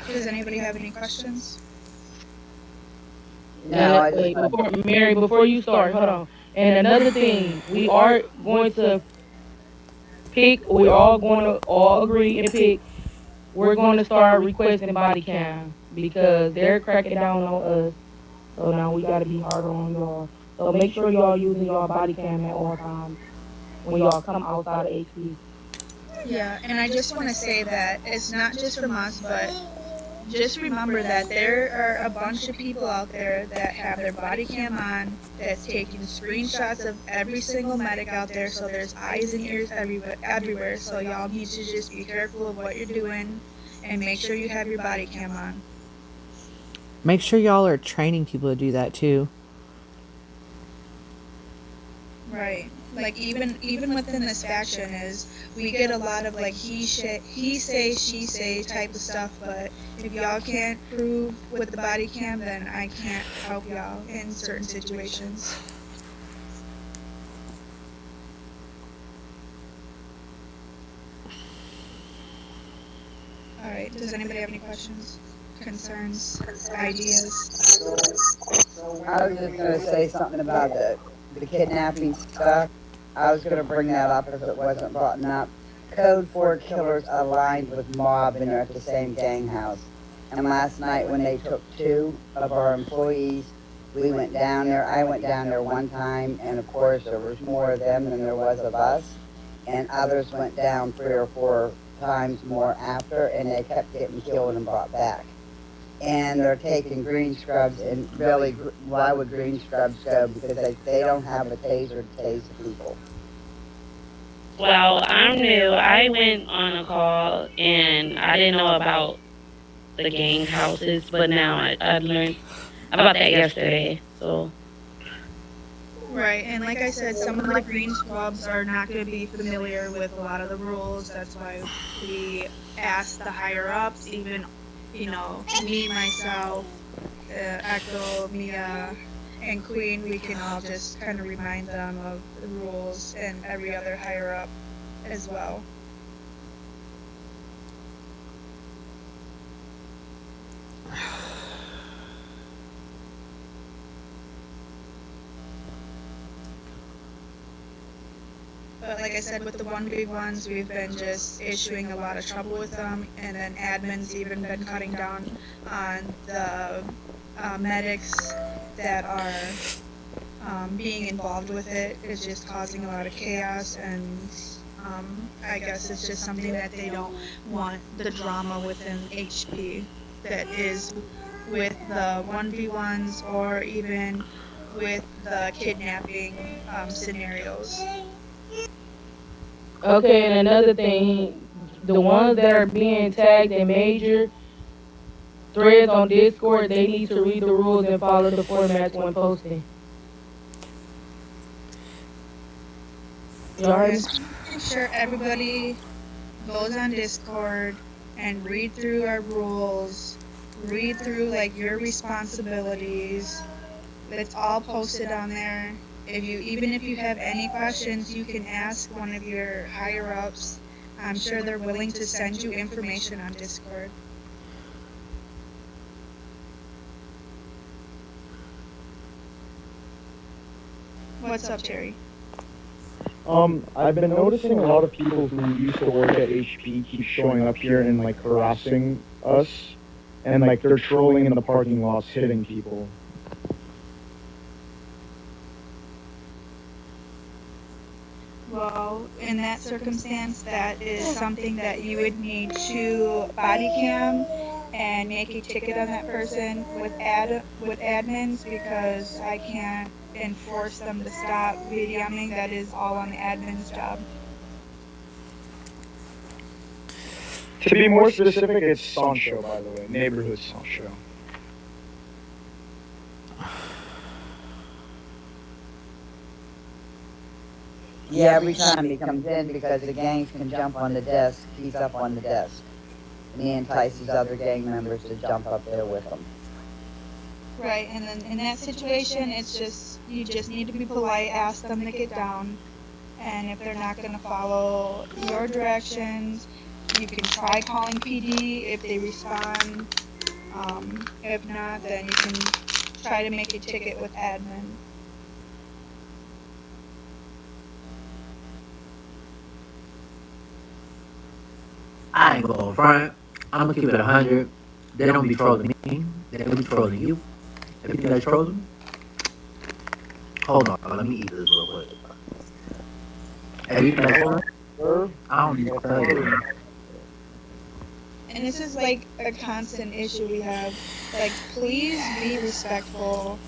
Does anybody have any questions? No, Mary, before you start, hold on. And another thing, we are going to we're all going to all agree and pick we're going to start requesting body cam because they're cracking down on us. So now we gotta be harder on y'all. So make sure y'all using y'all body cam at all times when y'all come outside of HP. Yeah, and I just want to say that it's not just from us, but just remember that there are a bunch of people out there that have their body cam on, that's taking screenshots of every single medic out there, so there's eyes and ears everywhere. So y'all need to just be careful of what you're doing and make sure you have your body cam on. Make sure y'all are training people to do that too. Right. Like even within this faction is we get a lot of like he say, she say type of stuff, but if y'all can't prove with the body cam, then I can't help y'all in certain situations. All right. Does anybody have any questions, concerns, ideas? I was just gonna say something about the kidnapping stuff. I was gonna bring that up if it wasn't brought up. Code 4 killers aligned with mob and are at the same gang house. And last night when they took 2 of our employees, we went down there. I went down there one time, and of course there was more of them than there was of us. And others went down 3 or 4 times more after, and they kept getting killed and brought back. And they're taking green scrubs, and really, why would green scrubs go? Because they don't have a taser to tase the people. Well, I'm new. I went on a call and I didn't know about the gang houses, but now I've learned about that yesterday. So Right, and like I said, some of the green scrubs are not going to be familiar with a lot of the rules. That's why we asked the higher ups, even, me, myself, Echo, Mia, and Queen, we can all just kind of remind them of the rules and every other higher up as well. But like I said, with the 1v1s, we've been just issuing a lot of trouble with them, and then admin's even been cutting down on the medics that are being involved with it. It's just causing a lot of chaos, and I guess it's just something that they don't want the drama within HP that is with the 1v1s or even with the kidnapping scenarios. Okay, and another thing, the ones that are being tagged in major threads on Discord, they need to read the rules and follow the formats when posting. Just make sure everybody goes on Discord and read through our rules, read through like your responsibilities. It's all posted on there. Even if you have any questions, you can ask one of your higher ups. I'm sure they're willing to send you information on Discord. What's up, Terry? I've been noticing a lot of people who used to work at HP keep showing up here and like harassing us, and like they're trolling in the parking lots, hitting people. Well, in that circumstance, that is something that you would need to body cam and make a ticket on that person with admins, because I can't enforce them to stop VDMing. That is all on the admin's job. To be more specific, it's Sancho, by the way, neighborhood Sancho. Yeah, every time he comes in, because the gangs can jump on the desk, he's up on the desk. And he entices other gang members to jump up there with him. Right, and then in that situation, you just need to be polite, ask them to get down, and if they're not going to follow your directions, you can try calling PD if they respond. If not, then you can try to make a ticket with admin. I ain't going front. I'm gonna keep it 100. They don't be trolling me. They be trolling you. If you guys trolling, hold on. Let me eat this real quick. If you guys trolling, I don't need to tell you. And this is like a constant issue we have. Like, please be respectful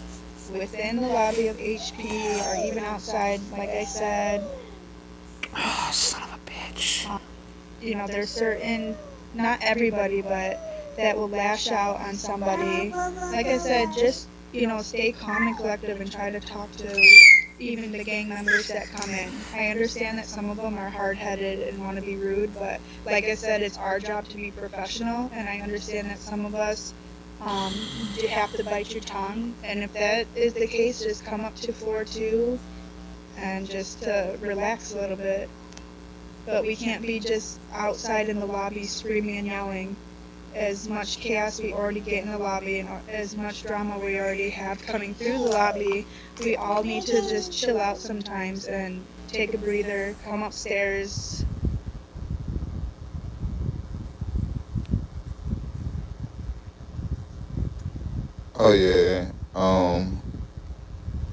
within the lobby of HP or even outside, like I said. Oh, son of a bitch. You know, there's certain, not everybody, but that will lash out on somebody. Like I said, just, you know, stay calm and collective and try to talk to even the gang members that come in. I understand that some of them are hard-headed and want to be rude, but like I said, it's our job to be professional, and I understand that some of us you have to bite your tongue, and if that is the case, just come up to floor 2 and just relax a little bit. But we can't be just outside in the lobby screaming and yelling. As much chaos we already get in the lobby and as much drama we already have coming through the lobby, we all need to just chill out sometimes and take a breather, come upstairs. Oh yeah.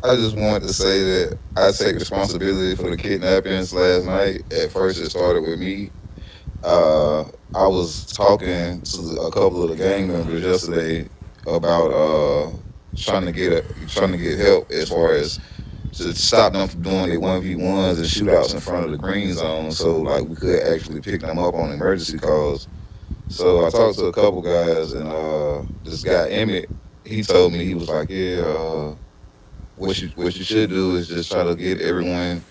I just wanted to say that I take responsibility for the kidnappings last night. At first, it started with me. Uh, I was talking to a couple of the gang members yesterday about trying to get help as far as to stop them from doing their 1v1s and shootouts in front of the green zone, so like we could actually pick them up on emergency calls. So I talked to a couple guys, and this guy Emmett, he told me, he was like, yeah, what you should do is just try to get everyone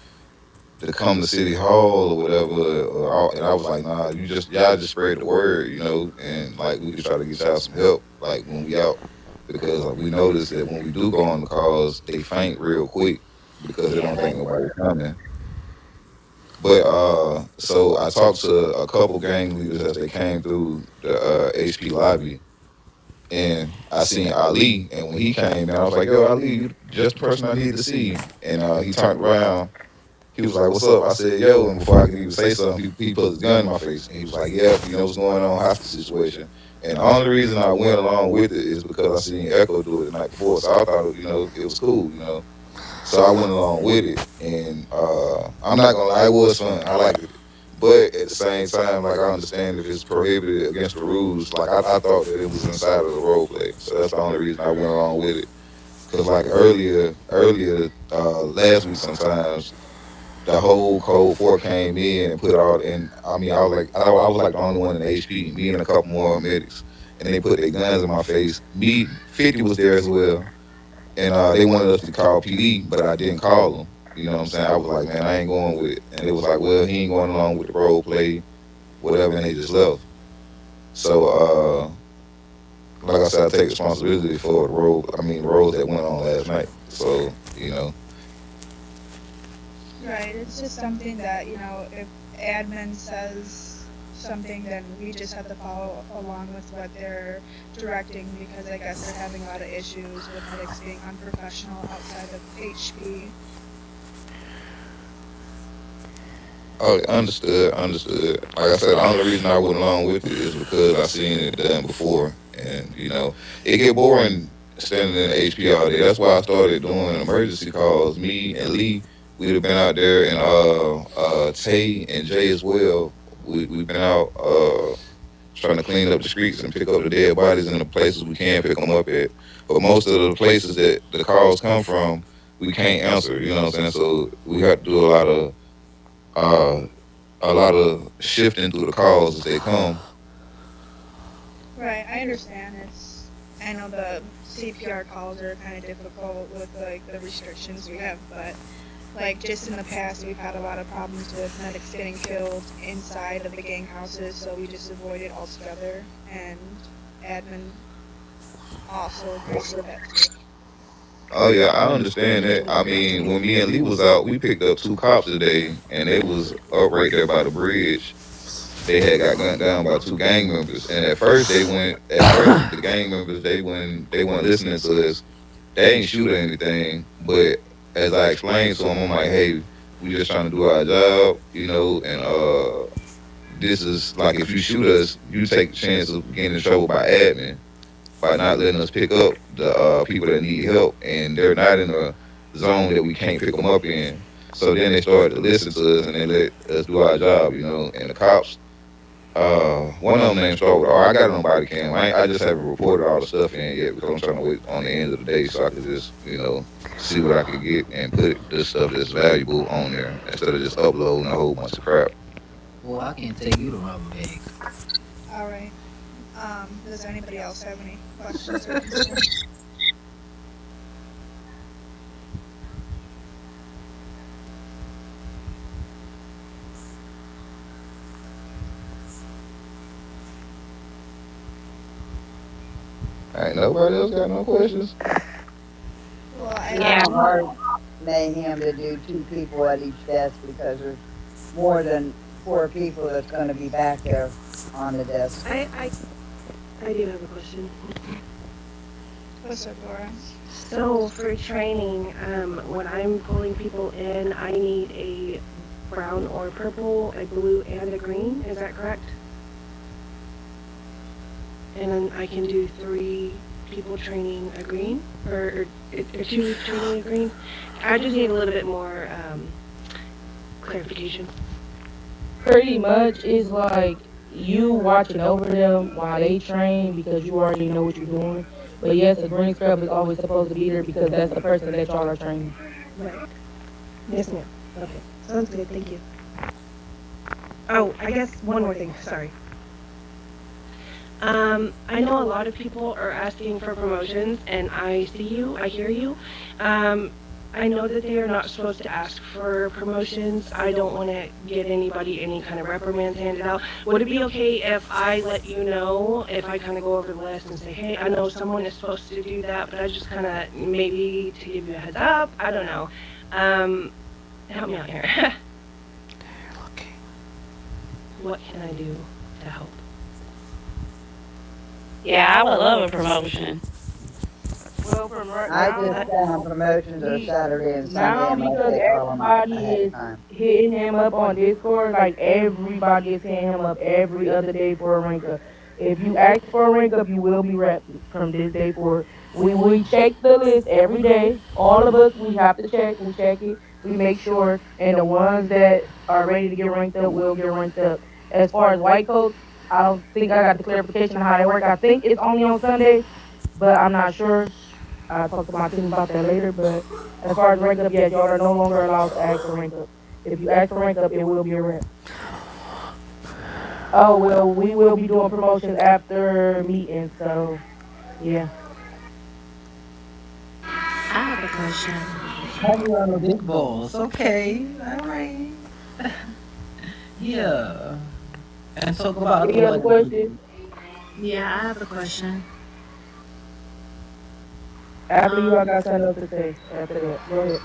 to come to City Hall or whatever. And I was like, nah, y'all just spread the word, and like we could try to get y'all some help, like when we out, because like, we noticed that when we do go on the calls, they faint real quick because they don't think nobody's coming. But so I talked to a couple gang leaders as they came through the HP lobby, and I seen Ali, and when he came in, I was like, "Yo, Ali, you just the person I need to see." And he turned around. He was like, "What's up?" I said, "Yo," and before I could even say something, he put his gun in my face, and he was like, "Yeah, you know what's going on, hostage situation." And the only reason I went along with it is because I seen Echo do it the night before, so I thought, it was cool. So I went along with it, and I'm not gonna lie, it was fun. I liked it. But at the same time, like I understand if it's prohibited against the rules, like I thought that it was inside of the role play. So that's the only reason I went along with it. Cause like earlier last week, sometimes the whole Code 4 came in and put all in. I mean, I was like the only one in HP, me and a couple more medics, and they put their guns in my face. Me, 50 was there as well, and they wanted us to call PD, but I didn't call them. You know what I'm saying? I was like, man, I ain't going with it. And it was like, well, he ain't going along with the role play, whatever, and they just left. So, like I said, I take responsibility for the roles that went on last night. So. Right, it's just something that, if admin says something, then we just have to follow along with what they're directing, because I guess they're having a lot of issues with medics being unprofessional outside of HP. Oh, understood. Like I said, the only reason I went along with it is because I seen it done before, and it get boring standing in the HP all day. That's why I started doing emergency calls. Me and Lee, we'd have been out there, and Tay and Jay as well. We've been out trying to clean up the streets and pick up the dead bodies in the places we can pick them up at. But most of the places that the calls come from, we can't answer. You know what I'm saying? So we have to do uh, a lot of shifting through the calls as they come. Right, I understand. I know the CPR calls are kind of difficult with like the restrictions we have, but like just in the past we've had a lot of problems with medics getting killed inside of the gang houses, so we just avoid it altogether. And admin also agrees with that too. Oh yeah, I understand that. I mean, when me and Lee was out, we picked up 2 cops today, and they was up right there by the bridge. They had got gunned down by 2 gang members, and at first the gang members they weren't listening to us. They ain't shoot or anything, but as I explained to them, I'm like, hey, we just trying to do our job, and this is like if you shoot us, you take the chance of getting in trouble by admin by not letting us pick up the people that need help, and they're not in a zone that we can't pick them up in. So then they started to listen to us and they let us do our job, you know. And the cops, one of them named started with R. I got it on body cam. I just haven't reported all the stuff in yet because I'm trying to wait on the end of the day so I could just, you know, see what I could get and put the stuff that's valuable on there instead of just uploading a whole bunch of crap. Well, I can take you to rubber bag. All right. Does anybody else have any questions or concerns? Ain't nobody else got no questions? Well, I Yeah. Hard mayhem to do 2 people at each desk because there's more than 4 people that's going to be back there on the desk. I do have a question. What's up, Laura? So for training, when I'm pulling people in, I need a brown or purple, a blue, and a green. Is that correct? And then I can do 3 people training a green, or 2 training a green. I just need a little bit more clarification. Pretty much it's like you watching over them while they train because you already know what you're doing. But yes, a green scrub is always supposed to be there because that's the person that y'all are training. Right. Yes, ma'am. Okay. Sounds good. Thank you. Oh, I guess one more thing. Sorry. I know a lot of people are asking for promotions, and I see you, I hear you. I know that they are not supposed to ask for promotions. I don't want to get anybody any kind of reprimands handed out. Would it be okay if I let you know, if I kind of go over the list and say, hey, I know someone is supposed to do that, but I just kind of, maybe to give you a heads up, I don't know. Help me out here. What can I do to help? Yeah, I would love a promotion. Well, from right I now, just found promotions are Saturday and now Sunday unless because they call them out everybody ahead is of time. hitting him up on Discord, like everybody is hitting him up every other day for a rank up. If you ask for a rank up, you will be wrapped from this day forward. We check the list every day. All of us, we have to check. We check it. We make sure, and the ones that are ready to get ranked up will get ranked up. As far as white coats, I don't think I got the clarification of how they work. I think it's only on Sunday, but I'm not sure. I'll talk to my team about that later, but as far as rank up, yes, y'all are no longer allowed to ask for rank up. If you ask for rank up, it will be a rep. Oh, well, we will be doing promotions after meetings, so, yeah. I have a question. How you on the big balls? Okay, alright. Yeah. And talk about Any other questions? Yeah, I have a question. After you, I got something else to say. After that, go ahead.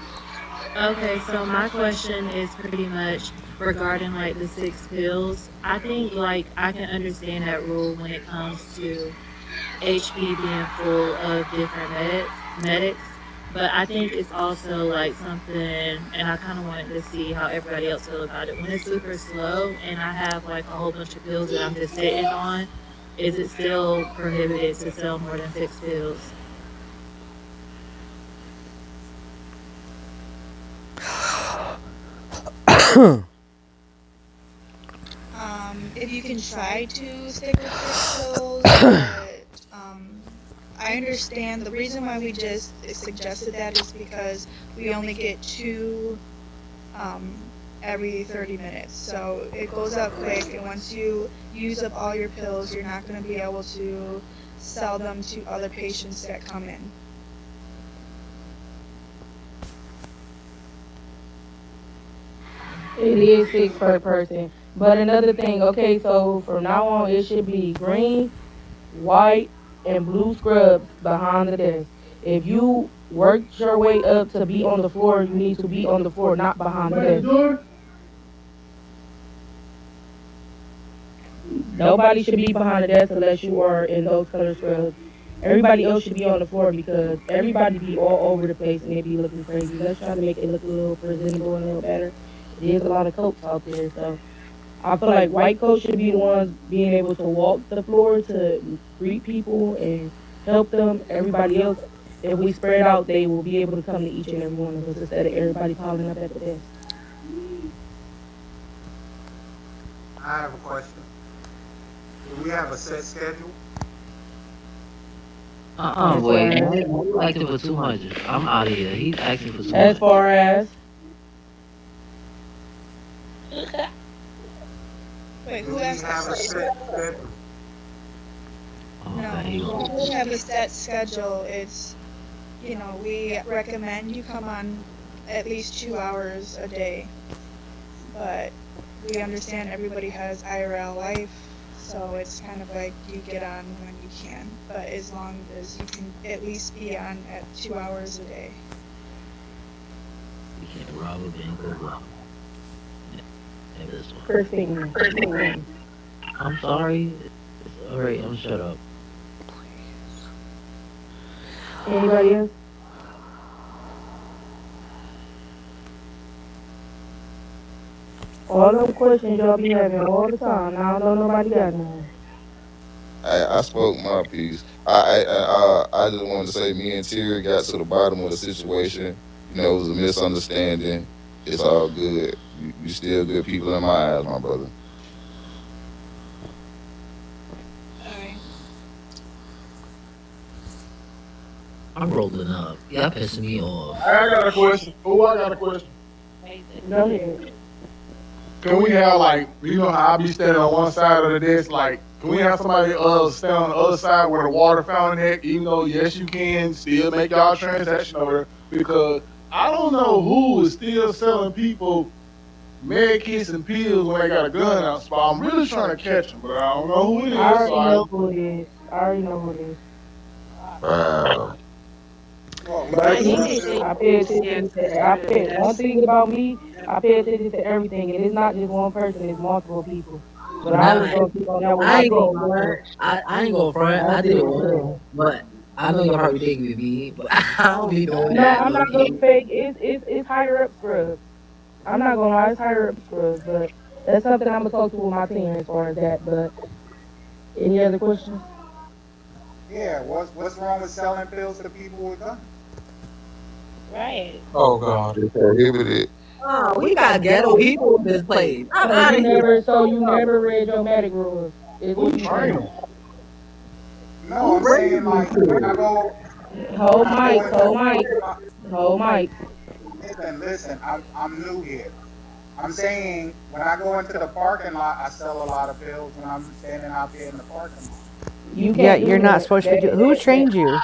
Okay, so my question is pretty much regarding like the 6 pills. I think like I can understand that rule when it comes to HP being full of different medics. But I think it's also like something, and I kind of wanted to see how everybody else feel about it. When it's super slow and I have like a whole bunch of pills that I'm just sitting on, is it still prohibited to sell more than 6 pills? If you can try to stick with 6 pills, but I understand the reason why we just suggested that is because we only get 2 every 30 minutes. So it goes out quick, and once you use up all your pills, you're not going to be able to sell them to other patients that come in. It is 6 per person. But another thing, okay, so from now on, it should be green, white, and blue scrubs behind the desk. If you worked your way up to be on the floor, you need to be on the floor, not behind the desk. Nobody should be behind the desk unless you are in those color scrubs. Everybody else should be on the floor because everybody be all over the place and they be looking crazy. Let's try to make it look a little presentable and a little better. There's a lot of coats out there, so I feel like white coats should be the ones being able to walk the floor to greet people and help them. Everybody else, if we spread out, they will be able to come to each and every one of us instead of everybody piling up at the desk. I have a question. Do we have a set schedule? Wait, man. You asking for too much. I'm out of here. He's asking for too As much. far as Wait, Do who we has have a set schedule? No, we don't have a set schedule. It's, we recommend you come on at least 2 hours a day. But we understand everybody has IRL life, so it's kind of like you get on when you can. But as long as you can at least be on at 2 hours a day. You can't rob a bank or rob. And this one. Christine. I'm sorry. Alright, I'm shut up. Anybody else? All them questions y'all be having all the time. Now don't nobody got none. I spoke my piece. I just wanted to say me and Terry got to the bottom of the situation. You know, it was a misunderstanding. It's all good. You still good people in my eyes, my brother. I'm rolling up. Y'all pissing me off. I got a question. Oh, I got a question. Go ahead. Can we have like, you know how I be standing on one side of the desk, like, can we have somebody stand on the other side where the water fountain at? Even though yes you can still make y'all transaction over, because I don't know who is still selling people med kits and pills when they got a gun out. So I'm really trying to catch them, but I don't know who it is. I already know who it is. Wow. I pay attention to one thing about me, I pay attention to everything, and it's not just one person, it's multiple people. But I was gonna keep on that with I my ain't team gonna front. myself. I ain't gonna front. I did it once, but I know your heart be taking with me, but I don't be doing No, that. I'm Low not gonna key. fake. It's higher up scrubs. I'm not gonna lie, it's higher up scrubs, but that's something I'm gonna talk to with my team as far as that. But any other questions? Yeah, what's wrong with selling pills to people with guns? Right. Oh God. It's prohibited. Oh, we got ghetto people in this place. I'm So out of here. you never read your medic rules. Is what you saying? No, I'm saying like when I go Hold when I go mic, into the hold mic, parking lot. hold mic. Listen, I'm new here. I'm saying when I go into the parking lot, I sell a lot of pills when I'm standing out there in the parking lot. You Yeah, can't you're do not that. supposed to be doing. Who trained you?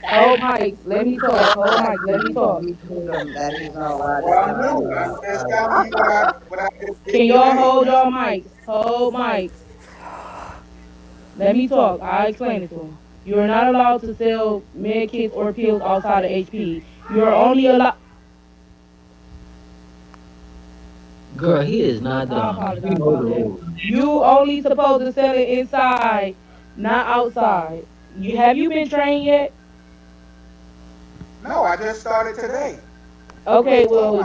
Hold mic, let me talk. Hold mic, let me talk. That he's not allowed to Well, I'm sell new. I'm pills just outside. telling you what I just Can did y'all today. hold y'all mics? Hold mics. Let me talk. I explain it to him. You are not allowed to sell med kits or pills outside of HP. You are only allowed. Girl, he is not I dumb. apologize You know about the that. rules. You only supposed to sell it inside, not outside. Have you been trained yet? No, I just started today. Okay, So well,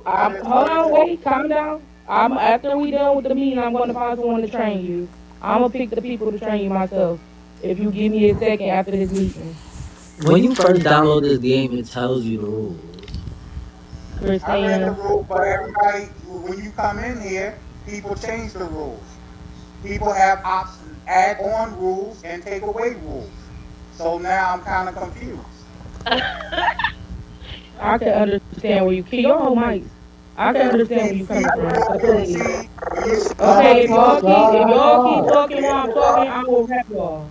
I just hold started on, today. wait, calm down. After we done with the meeting, I'm going to find someone to train you. I'm gonna pick the people to train you myself. If you give me a second after this meeting. When you first download this game, it tells you the rules. I read the Christina. rules, but everybody, when you come in here, people change the rules. People have options, add on rules and take away rules. So now I'm kind of confused. I can understand where you can your whole mics. I can understand where you coming from completely. Okay, if y'all keep talking while I'm talking, I will rap y'all.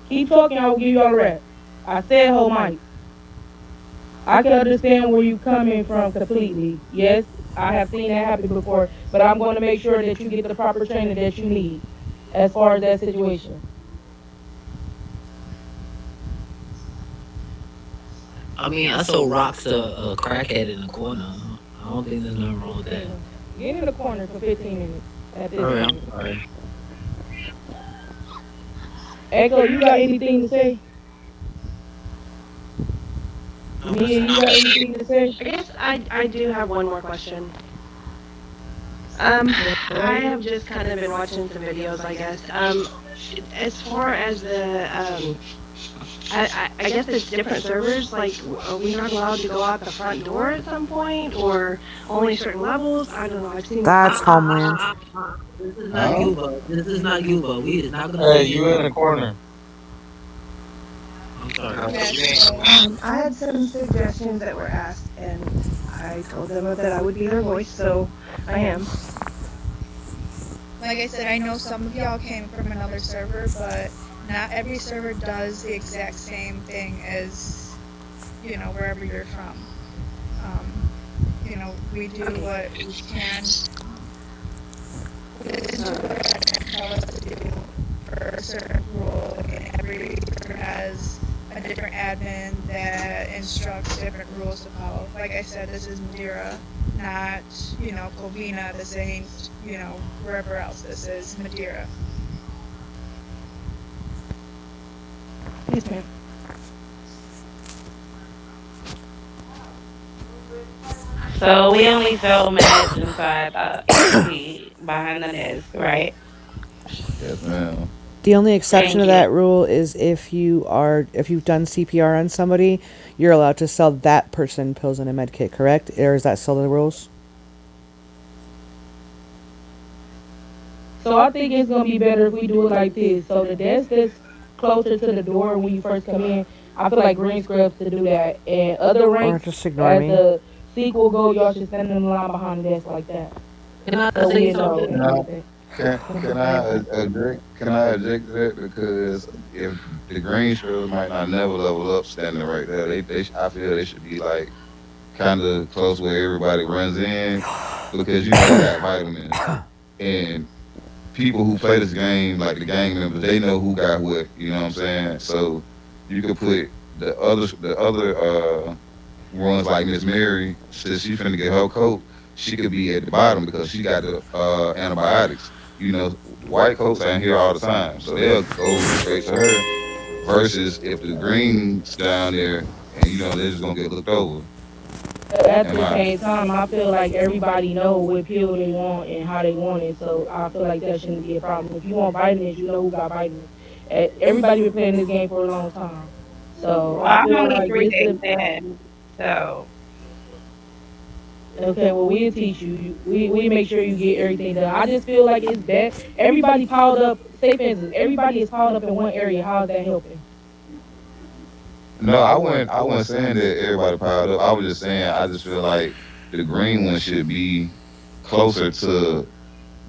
Keep talking, I will give y'all a rap. I said whole mic. I can understand where you coming from completely. Yes, I have seen that happen before, but I'm going to make sure that you get the proper training that you need as far as that situation. I mean, I saw Rock's a crackhead in the corner. I don't think there's nothing wrong with that. Get in the corner for 15 minutes at this Alright, point. I'm sorry. Echo, you got anything to say? Mia, you got anything to say? I guess I do have one more question. I have just kind of been watching some videos, I guess. As far as the, I guess it's different servers. Like, are we not allowed to go out the front door at some point, or only certain levels? I don't know. I've seen. That's Homeland. This is not Huh? Yuba. This is not Yuba. We is not gonna Hey, say you in the corner. I'm sorry. I had some suggestions that were asked, and I told them that I would be their voice, so I am. Like I said, I know some of y'all came from another server, but not every server does the exact same thing as, you know, wherever you're from. You know, we do what we can. Tell us to do for a certain rule, and every server has a different admin that instructs different rules to follow. Like I said, this is Madeira, not, you know, Covina. This ain't, you know, wherever else. This is Madeira. Yes, ma'am. So we only sell meds inside the behind the desk, right? Yes, ma'am. The only exception Thank to you. that rule is if you've done CPR on somebody, you're allowed to sell that person pills in a med kit, correct? Or is that still the rules? So I think it's gonna be better if we do it like this. So the desk that's closer to the door when you first come in, I feel like green scrubs to do that. And other Or ranks, just ignore as me. the sequel go, y'all should stand in the line behind the desk like that. Can I So say we know something? Can I, everything. can I object? Can I object to that? Because if the green shirts might not never level up standing right there, I feel they should be like kind of close where everybody runs in, because you know they got vitamins, and people who play this game, like the gang members, they know who got what. You know what I'm saying? So you could put the other ones like Miss Mary, since she finna get her coat, she could be at the bottom because she got the antibiotics. You know, white coats ain't here all the time, so they'll go straight to her. Versus if the green's down there, and you know they're just gonna get looked over. At Am the I? same time, I feel like everybody know what pill they want and how they want it. So I feel like that shouldn't be a problem. If you want vitamins, you know who got vitamins. Everybody been playing this game for a long time. So Well, I I'm feel only like 3 this days is in, so okay. Well, we'll teach you. We make sure you get everything done. I just feel like it's bad. Everybody piled up. Say for instance, everybody is piled up in one area. How is that helping? No, I wasn't saying that everybody piled up. I was just saying I just feel like the green one should be closer to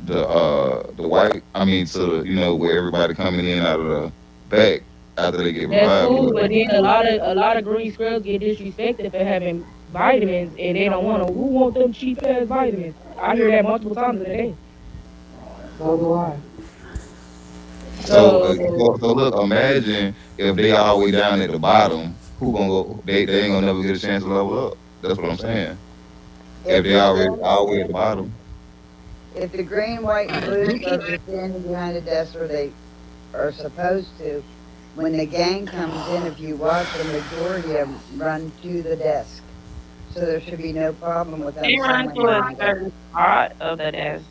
the white. I mean to where everybody coming in out of the back after they get That's revived or cool, but whatever. then a lot of green scrubs get disrespected for having vitamins, and they don't want to. Who want them cheap ass vitamins? I hear that multiple times a day. So do I. So, So so look, imagine if they all the way down at the bottom, who gonna go? They ain't gonna never get a chance to level up. That's what I'm saying. If If they the already green, all the way at the bottom. if the green, white, and blue scrubs are standing behind the desk where they are supposed to, when the gang comes in, if you watch, the majority of them run to the desk. So there should be no problem with them they run selling to a behind it. certain part of the desk.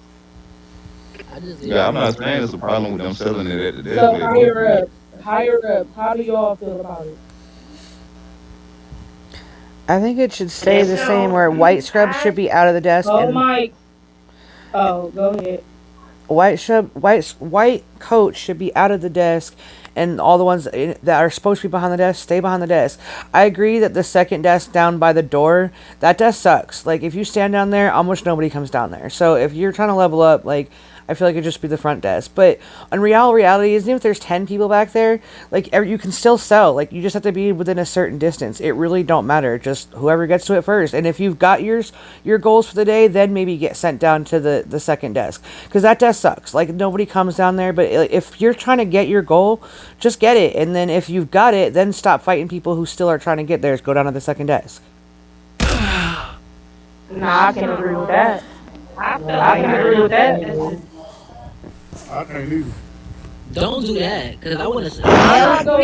I just Yeah, I'm not saying it's a problem with them selling it at the desk so where they supposed to be. higher ups, how do y'all feel about it? I think it should stay Yeah, the same so where white scrubs should be out of the desk Oh and my. Oh, go ahead. white coats should be out of the desk, and all the ones that are supposed to be behind the desk stay behind the desk. I agree that the second desk down by the door, that desk sucks. Like if you stand down there, almost nobody comes down there. So if you're trying to level up, like I feel like it'd just be the front desk. But in reality is even if there's 10 people back there, like you can still sell. Like you just have to be within a certain distance. It really don't matter. Just whoever gets to it first. And if you've got your goals for the day, then maybe get sent down to the second desk, because that desk sucks. Like nobody comes down there. But if you're trying to get your goal, just get it. And then if you've got it, then stop fighting people who still are trying to get theirs. Go down to the second desk. Nah, I can agree with that. I feel I like can I agree with that. really I can't either. don't do that, cause I want to. I go.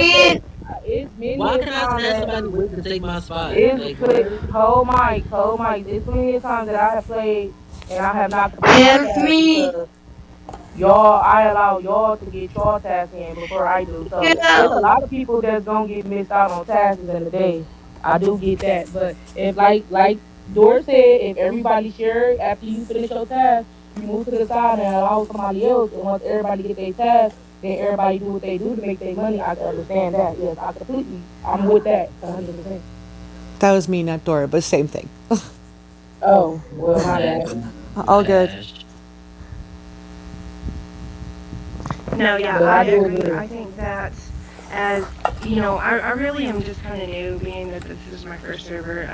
It's many Why a can I time stand that somebody wait to take my spot? it's Like put what? whole mic. There's plenty of times that I have played and I have not completed my Help task me. because I allow y'all to get your task in before I do. So it's a Help. lot of people that's gonna get missed out on tasks in the day. I do get that, but if like Dora said, if everybody share after you finish your task, you move to the side and allow somebody else. And once everybody get their task, then everybody do what they do to make their money. I can understand that. Yes, I'm with that 100%. That was me, not Dora, but same thing. Oh, well, my bad. All good. No, yeah, But I I do agree. agree. I think that as you know, I really am just kind of new, being that this is my first server.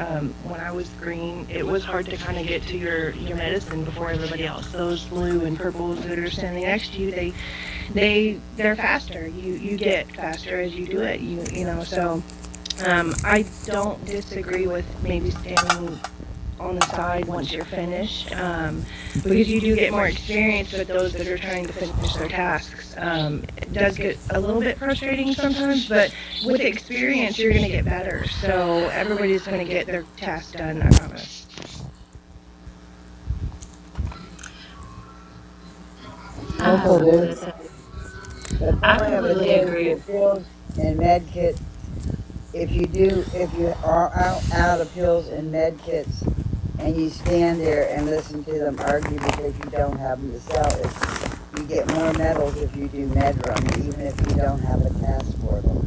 When I was green, it was hard to kind of get to your medicine before everybody else. Those blue and purples that are standing next to you, they're faster. You get faster as you do it. You know, so I don't disagree with maybe standing on the side once you're finished, because you do get more experience with those that are trying to finish their tasks. It does get a little bit frustrating sometimes, but with experience, you're going to get better. So everybody's going to get their task done, I promise. I have Also, something there. to say. The I point of it completely is agree. with pills and med kits. If you are out of pills and med kits, and you stand there and listen to them argue because you don't have them to sell, you get more medals if you do med runs, even if you don't have a task for them.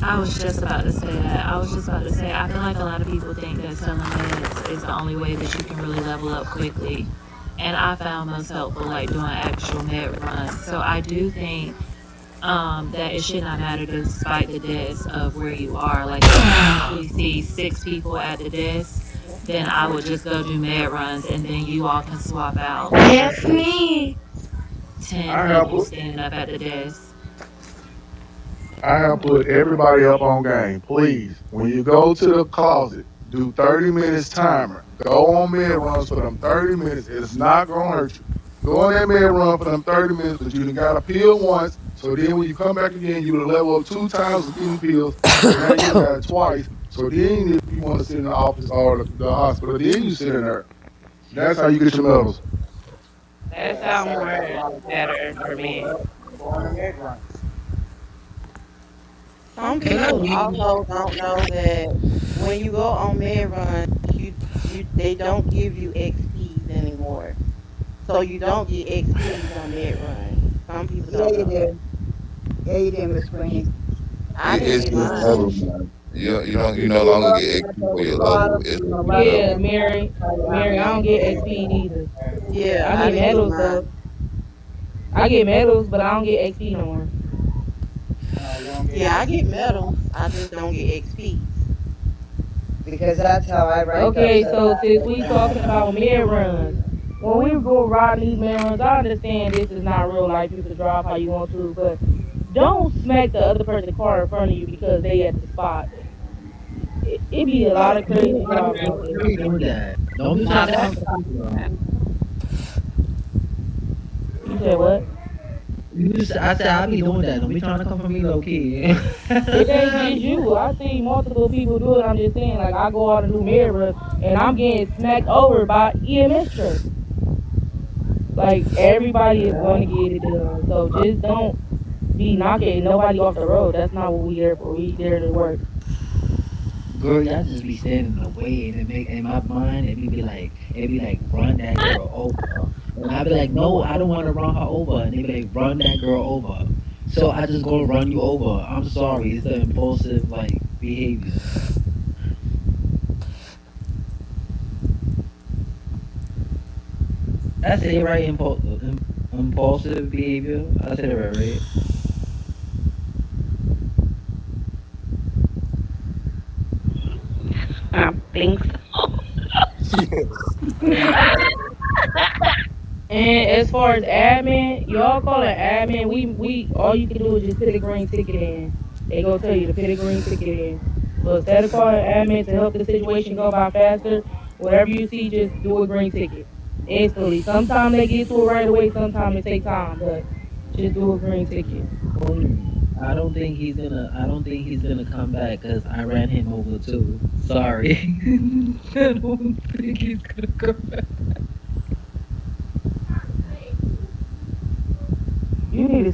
I was just about to say that. I was just about to say, I feel like a lot of people think that selling meds is the only way that you can really level up quickly. And I found most helpful like doing actual med runs. So I do think that it should not matter despite the desk of where you are. Like if I actually see 6 people at the desk, then I would just go do med runs and then you all can swap out Help versus me. 10 I have people put standing up at the desk. I have put everybody up on game. Please, when you go to the closet, do 30 minutes timer. Go on med runs for them 30 minutes. It's not gonna hurt you. Go on that med run for them 30 minutes, but you done got a pill once. So then when you come back again, you will level up 2 times with getting pills. So now you done got it twice. So then if you want to sit in the office or the hospital, then you sit in there. That's how you get your medals. That That's sounds how I got a more lot of people better for me. going to med runs. Some Cause I people mean, also don't know that when you go on med runs, they don't give you XPs anymore. So you don't get XPs on med runs. Some people Yeah, don't you know that. do. Yeah, you do, Miss Queenie. I didn't It's get just mine. medals now. You no You longer look get at XP for the your level. bottom It's from the for your left Yeah, medal. hand Mary. side Mary, I don't down. get XP either. Yeah, I I get didn't get medals mine. though. I get medals, but I don't get XP no more. No, you don't get Yeah, I X. get medals. I just don't get XPs. Because that's how I rank up Okay, so so fast. since I we can't talking even about use mid it. runs, when we go riding these mid runs, I understand this is not real life. You can drive how you want to, but don't smack the other person's car in front of you because they at the spot. It be a lot of crazy drivers out there. Don't be doing that. Don't be Now trying to that's come for me, man. You said what? I said I be doing that. Don't be trying to come for me low key. It ain't just you. I see multiple people do it. I'm just saying, like I go out and do mid runs, and I'm getting smacked over by EMS trucks. Like everybody is going to get it done. So just don't be knocking nobody off the road. That's not what we there for. We there to work. Girl, y'all just be standing in the way, and it make in my mind it be like run that girl over, and I be like, no, I don't want to run her over, and they be like, run that girl over. So I just gonna run you over. I'm sorry, it's the impulsive like behavior. I said it right, impulsive behavior. I said it right. I think so. And as far as admin, y'all call it admin. We all you can do is just put a green ticket in. They go tell you to put a green ticket in. So instead of calling admin to help the situation go by faster, whatever you see, just do a green ticket instantly. Sometimes they get to it right away. Sometimes it takes time, but just do a green ticket. I don't think he's gonna. I don't think he's gonna come back because I ran him over too. Sorry. I don't think he's gonna come back.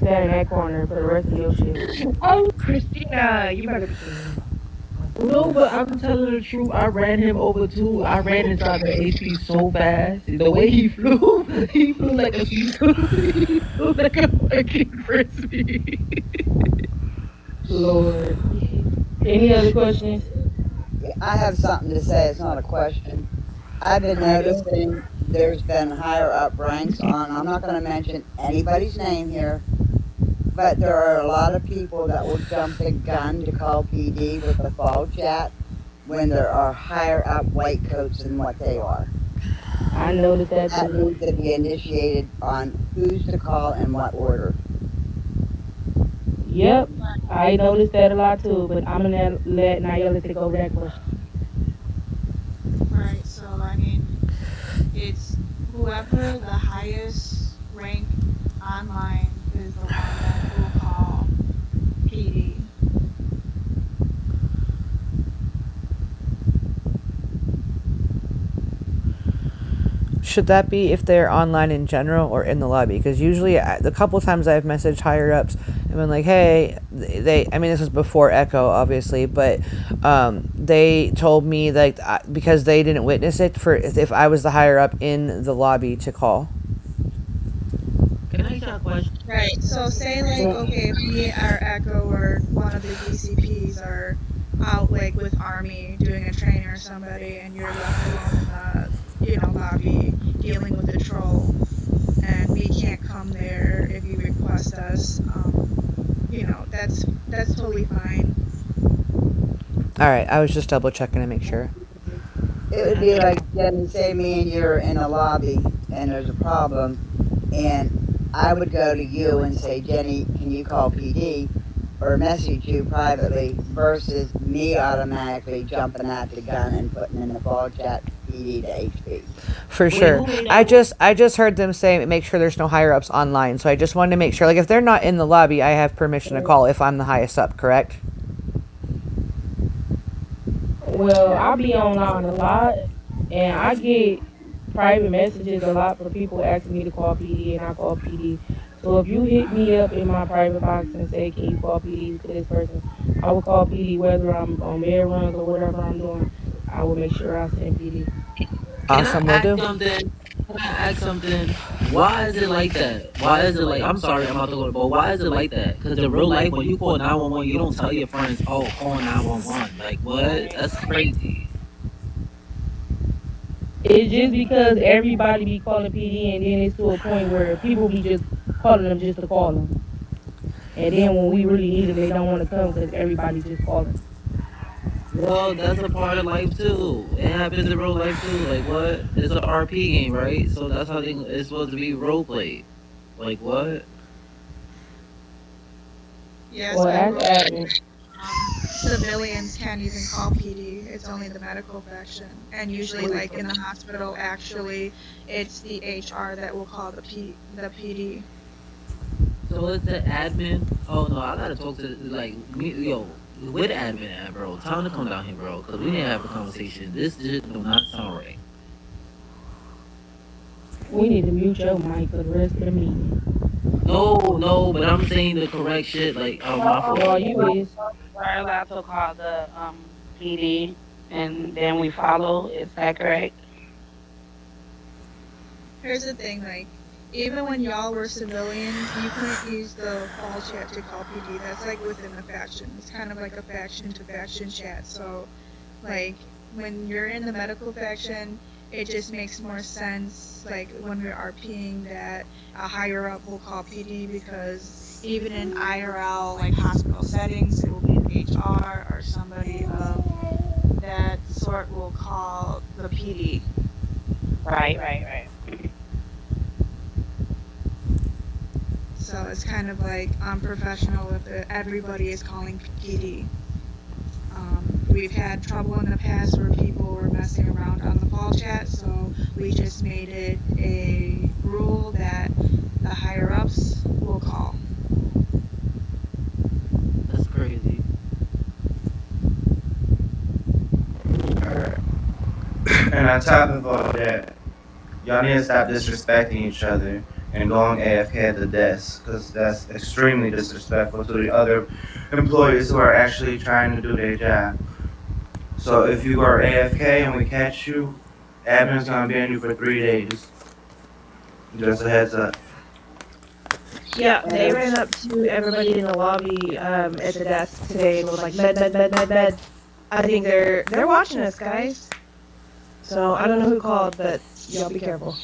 stand in that corner for the rest of your shit. Oh, Christina, you better be kidding me. No, but I'm telling the truth. I ran him over too. I ran inside the HP so fast. The way he flew, he flew like a he flew like a fucking frisbee. Lord. Any other questions? I have something to say. It's not a question. I've been noticing there's been higher up ranks on, I'm not going to mention anybody's name here, but there are a lot of people that will jump the gun to call PD with the fall chat when there are higher up white coats than what they are. I noticed that That too. needs to be initiated on who's to call and what order. Yep, I noticed that a lot too, but I'm gonna let Nayela take over that question. Right, so I mean, it's whoever the highest rank online is the one that will call PD. Should that be if they're online in general or in the lobby? Because usually, the couple times I've messaged higher ups and been like, "Hey, I mean, this was before Echo, obviously, but they told me like because they didn't witness it for if I was the higher up in the lobby to call." Can I ask you a question? Right, so say like, okay, if me or Echo or one of the DCPs are out like with Army doing a training or somebody and you're left alone in the, lobby dealing with the troll and we can't come there if you request us, that's totally fine. All right, I was just double checking to make sure. It would be like, say me and you're in a lobby and there's a problem, and I would go to you and say, Jenny, can you call PD? Or message you privately versus me automatically jumping at the gun and putting in the fall chat PD to HP. For sure. I just heard them say make sure there's no higher ups online. So I just wanted to make sure, like, if they're not in the lobby, I have permission to call if I'm the highest up, correct? Well, I'll be online a lot, and I get private messages a lot from people asking me to call PD, and I call PD. So if you hit me up in my private box and say, can you call PD to this person, I will call PD whether I'm on mayor runs or whatever I'm doing. I will make sure I send PD. Awesome, will do. Can I ask something? Why is it like that? Why is it like, I'm sorry, I'm about to go to but why is it like that? Because in real life, when you call 911, you don't tell your friends, oh, call 911. Like, what? That's crazy. It's just because everybody be calling PD, and then it's to a point where people be just calling them just to call them. And then when we really need them, they don't want to come because everybody just calling. Well, that's a part of life too. It happens in real life too. Like, what? It's an RP game, right? So that's how it's supposed to be role played. Like, what? Yes, Well, and that's admin. civilians can't even call PD. It's only the medical faction, and usually, like in the hospital, actually, it's the HR that will call the PD. So it's the admin. Oh no, I gotta talk to like me, yo. Where the admin at, bro? Time to come down here, bro. Cause we need to have a conversation. This shit do not sound right. We need to mute your mic for the rest of the meeting. No, but I'm saying the correct shit. Like, oh my fault. Well, you is. We're allowed to call the PD, and then we follow. Is that correct? Here's the thing, like, even when y'all were civilians, you couldn't use the fall chat to call PD. That's like within the faction. It's kind of like a faction to faction chat. So, like, when you're in the medical faction, it just makes more sense, like, when we're RPing that a higher up will call PD because even in IRL, like hospital settings, it will be an HR or somebody of that sort will call the PD. Right. So it's kind of like unprofessional if everybody is calling PD. We've had trouble in the past where people were messing around on the call chat, so we just made it a rule that the higher ups will call. That's crazy. Alright. And on top of all that, y'all need to stop disrespecting each other and going AFK at the desk, because that's extremely disrespectful to the other employees who are actually trying to do their job. So if you are AFK and we catch you, admin's gonna ban you for 3 days. Just a heads up. Yeah, they ran up to everybody in the lobby at the desk today and was like, med. I think they're watching us, guys. So I don't know who called, but y'all be careful.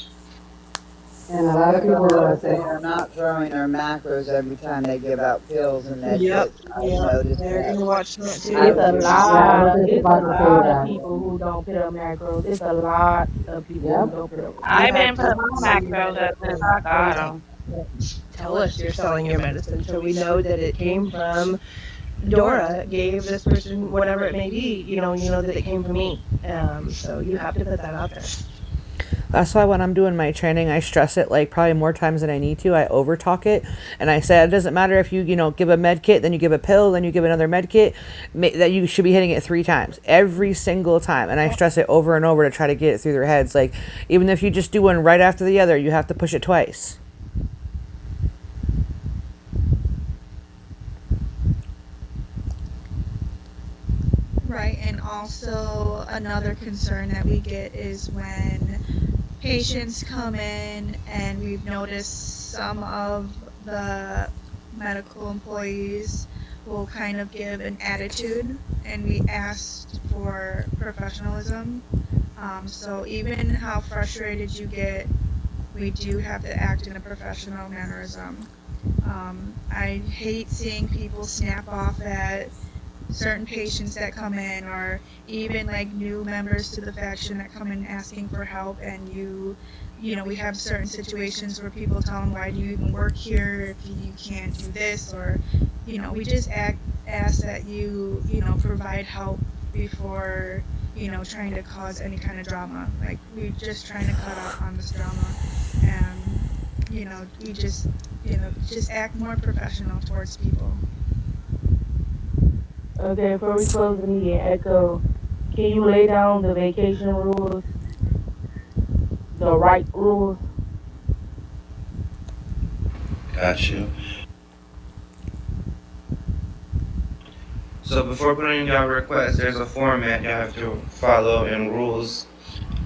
And a lot of people are saying they're not throwing their macros every time they give out pills and that. Yep. I noticed They're that. gonna watch that too. It's a lot. It's a lot that. of people who don't put up macros. It's a lot of people who don't put up. I've been putting my macros up since I got them. Tell us you're selling your medicine so we know that it came from Dora gave this person whatever it may be, you know that it came from me. So you have to put that out there. That's why when I'm doing my training, I stress it like probably more times than I need to. I over talk it, and I say it doesn't matter if you give a med kit, then you give a pill, then you give another med kit, that you should be hitting it 3 times every single time. And I stress it over and over to try to get it through their heads. Like even if you just do one right after the other, you have to push it twice. Right, and also another concern that we get is when patients come in and we've noticed some of the medical employees will kind of give an attitude, and we asked for professionalism. So even how frustrated you get, we do have to act in a professional mannerism. I hate seeing people snap off at certain patients that come in, or even like new members to the faction that come in asking for help, and we have certain situations where people tell them, why do you even work here if you can't do this, or we just ask that you provide help before trying to cause any kind of drama. Like we're just trying to cut out on this drama, and we just act more professional towards people. Okay, before we close the meeting, Echo, can you lay down the vacation rules, the right rules? Got you. So before putting in your request, there's a format you have to follow and rules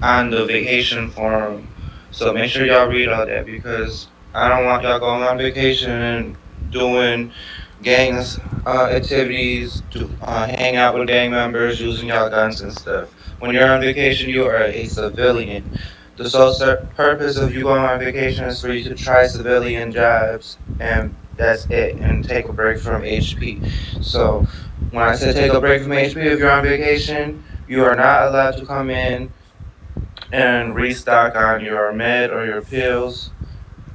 on the vacation form. So make sure y'all read all that, because I don't want y'all going on vacation and doing gangs activities, to hang out with gang members, using y'all guns and stuff. When you're on vacation, you are a civilian. The sole purpose of you going on vacation is for you to try civilian jobs, and that's it, and take a break from HP. So when I say take a break from HP, if you're on vacation, you are not allowed to come in and restock on your med or your pills,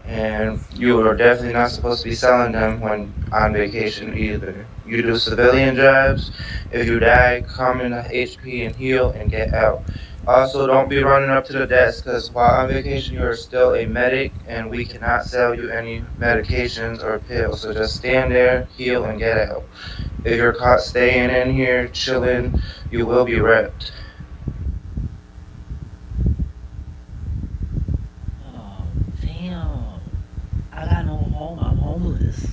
and you are definitely not supposed to be selling them when on vacation either. You do civilian jobs. If you die, come in HP and heal and get out. Also, don't be running up to the desk, because while on vacation you are still a medic and we cannot sell you any medications or pills. So just stand there, heal, and get out. If you're caught staying in here, chilling, you will be repped. Oh, damn. I got no home. I'm homeless.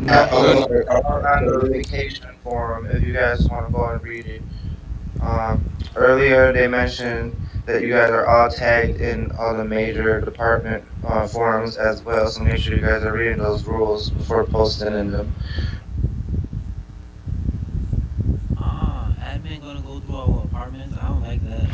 On the vacation forum, if you guys want to go and read it. Earlier they mentioned that you guys are all tagged in all the major department forums as well, so make sure you guys are reading those rules before posting in them. Admin gonna go through our apartments? I don't like that.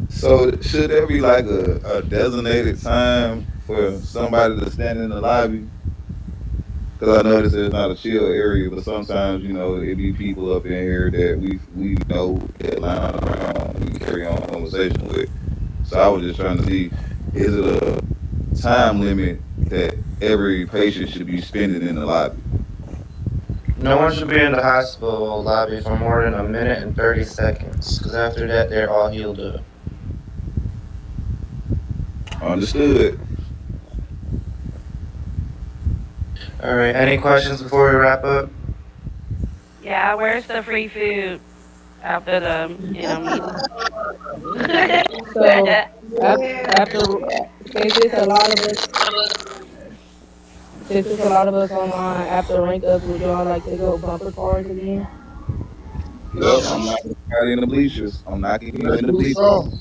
So should there be like a designated time for somebody to stand in the lobby? Because I noticed it's not a chill area, but sometimes, it be people up in here that we know that line around and we carry on conversation with. So I was just trying to see, is it a time limit that every patient should be spending in the lobby? No one should be in the hospital lobby for more than 1 minute and 30 seconds, because after that they're all healed up. Understood. Alright, any questions before we wrap up? Yeah, where's the free food? after the meeting. So Yeah. after since it's a lot of us since it's a lot of us online after rank ups, would y'all like to go bumper cars again? Yep, I'm knocking everybody in the bleachers. I'm knocking you Let's in the do bleachers. some.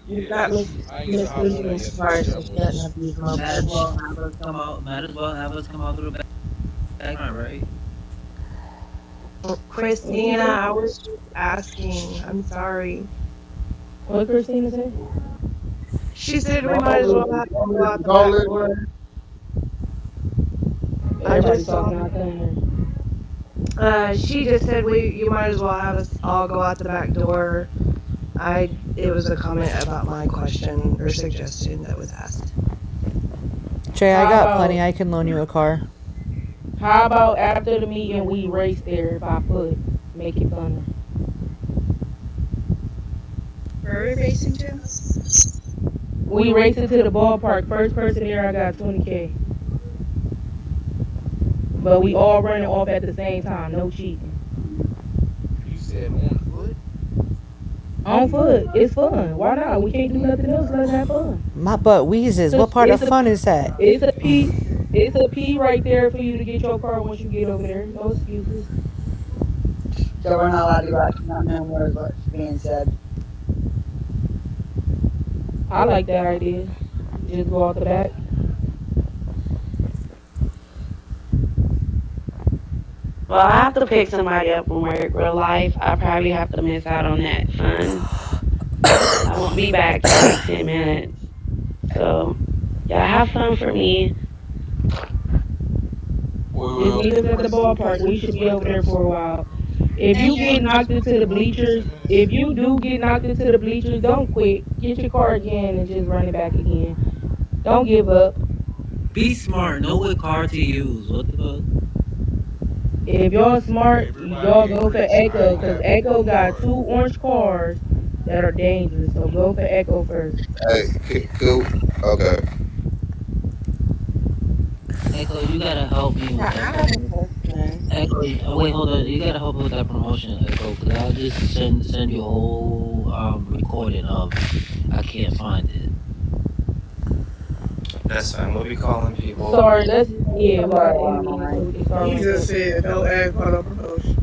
You Yeah. got Miss I ain't Miss gonna hop on that Williams yesterday. cars I and was shutting up these Might as motherfuckers. well have us come out. Might as well have us come out through the back front, right? Christina, I was just asking. I'm sorry. What Christina say? She said we might as well have to go out the Don't back let door. I Everybody's just saw. talking, I couldn't hear. She just said you might as well have us all go out the back door. It was a comment about my question or suggestion that was asked. Jay, I How got about plenty. I can loan you a car. how about after the meeting we race there by foot? Make it funner. Where are we racing to? We racing to the ballpark. First person there, I got 20K. But we all running off at the same time. No cheating. You said on foot? On foot. It's fun. Why not? We can't do nothing else. Let's have fun. My butt wheezes. What part of fun is that? It's a P. It's a P right there for you to get your car once you get over there. No excuses. So we're not allowed to go out to not know more is what's being said. I like that idea. Just go out the back. Well, I have to pick somebody up from work. Real life, I probably have to miss out on that fun. I won't be back till like 10 minutes. So, yeah, have fun for me. Just meet us at the ballpark. We should be over there for a while. If you get knocked into the bleachers, if you do get knocked into the bleachers, don't quit. Get your car again and just run it back again. Don't give up. Be smart. Know what car to use. What the fuck? If y'all smart, y'all go for Echo, because Echo got 2 orange cars that are dangerous. So go for Echo first. Hey, cool. Okay. Echo, you gotta help me with Now, I that have a promotion. question. Echo, wait, hold on. You gotta help me with that promotion, Echo, because I'll just send you a whole recording of. I can't find it. That's fine. We'll be calling people. Sorry, let's we Somebody got want enemies, so mine. we can start He with just that. said don't ask for the promotion.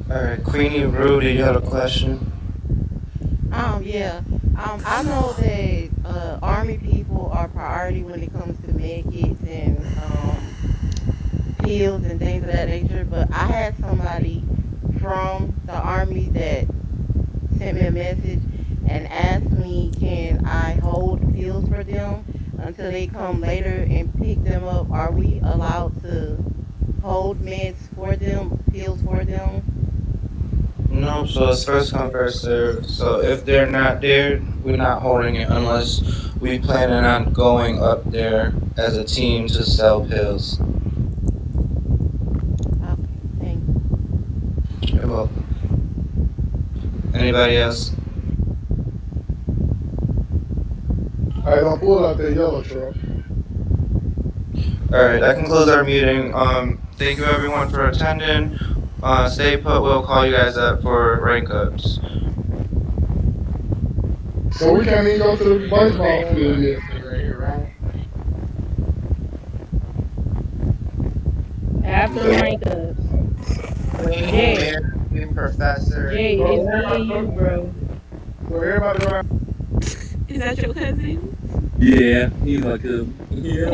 All right, Queenie Rudy, you had a question? Yeah. I know that Army people are priority when it comes to med kits and pills and things of that nature. But I had somebody from the Army that sent me a message and asked me, can I hold pills for them until they come later and pick them up? Are we allowed to hold meds for them, pills for them? No, so it's first come, first serve. So if they're not there, we're not holding it unless we planning on going up there as a team to sell pills. Okay, thank you. You're welcome. Anybody else? Hey, don't pull out that yellow truck. All right, that concludes our meeting. Thank you everyone for attending. Stay put. We'll call you guys up for rank ups. So we can't even go to the baseball field yet. After rank ups. Queen, Jay, Mayor, Professor. Jay, it's me and you, bro. So everybody go down. Is that your cousin? Yeah, he's my cousin. Yeah.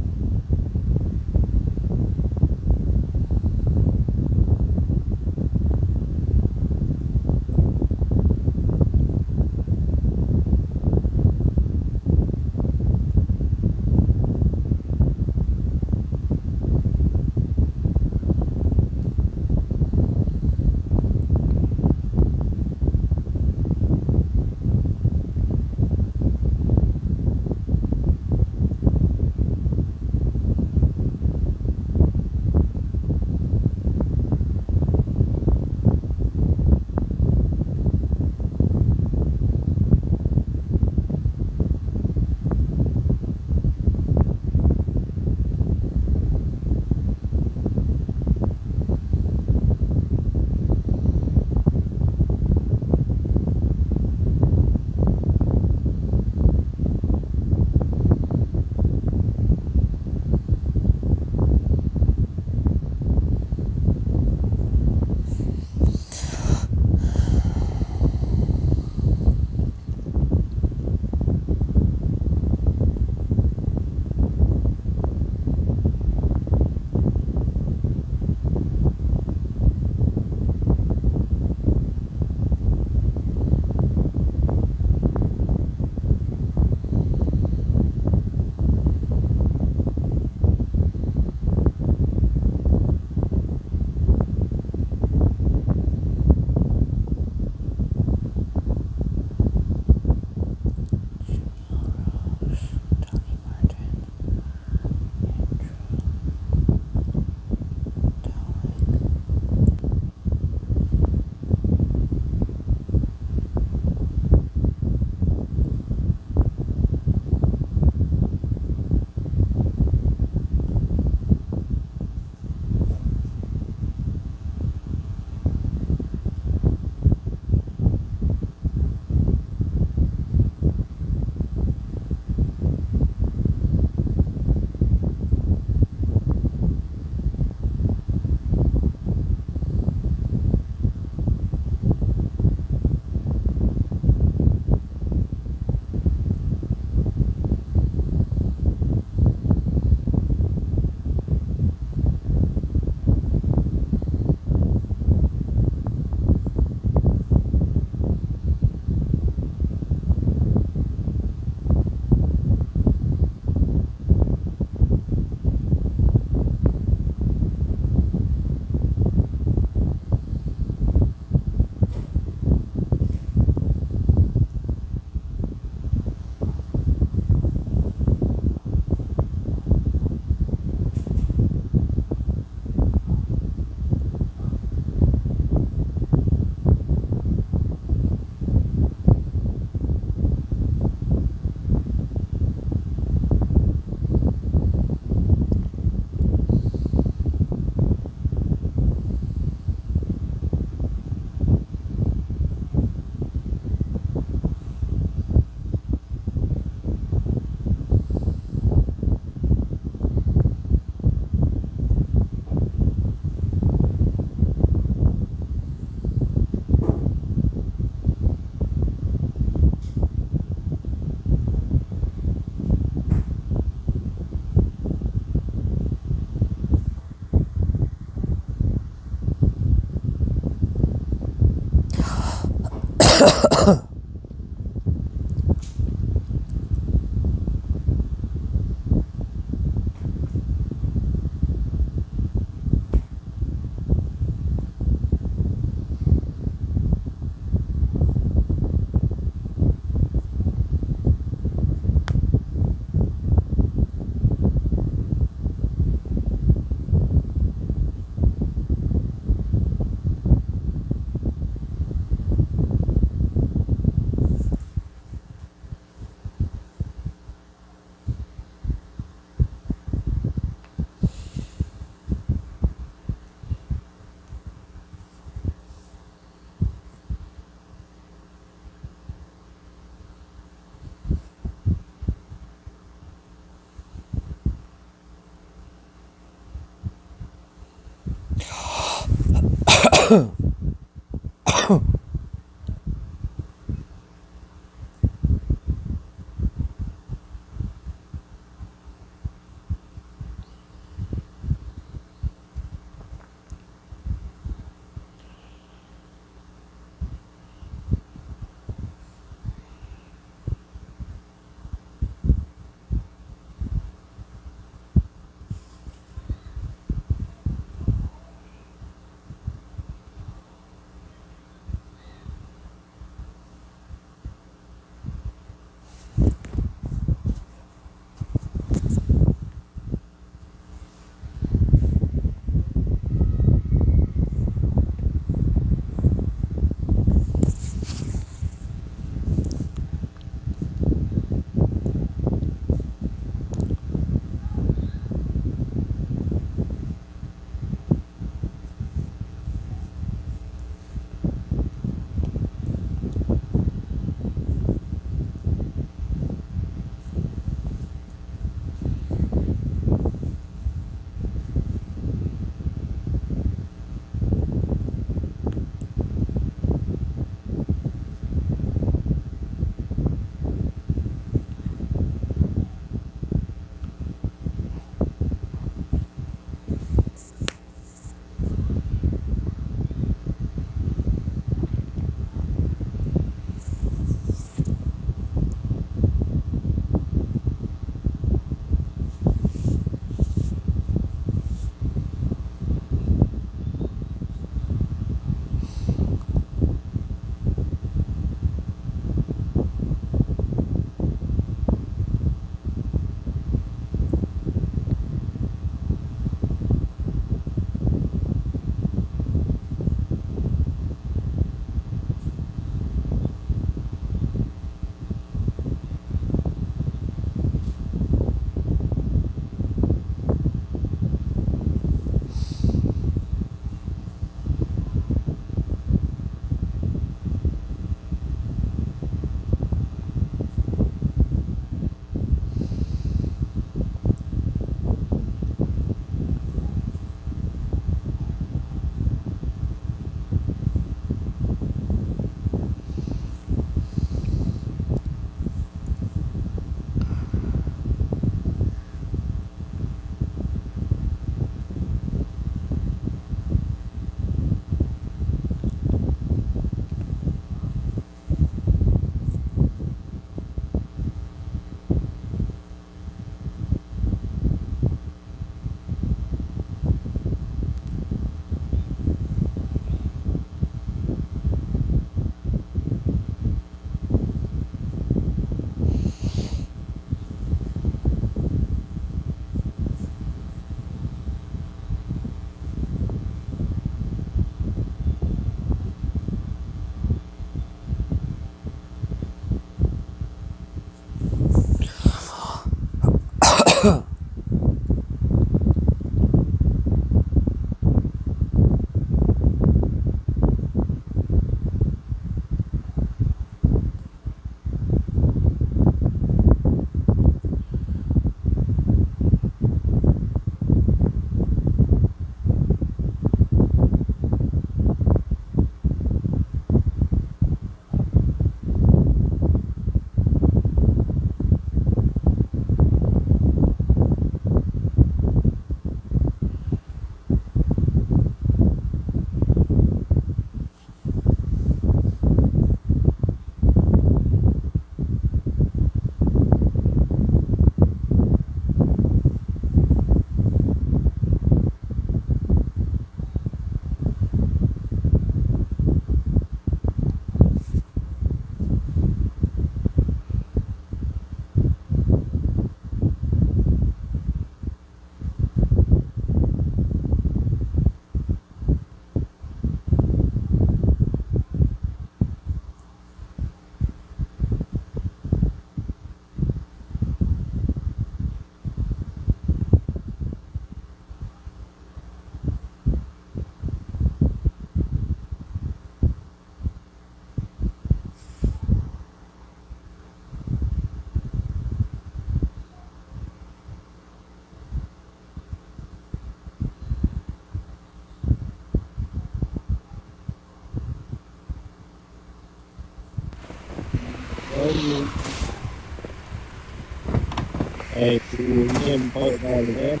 Hey, see, you can't be part of that again.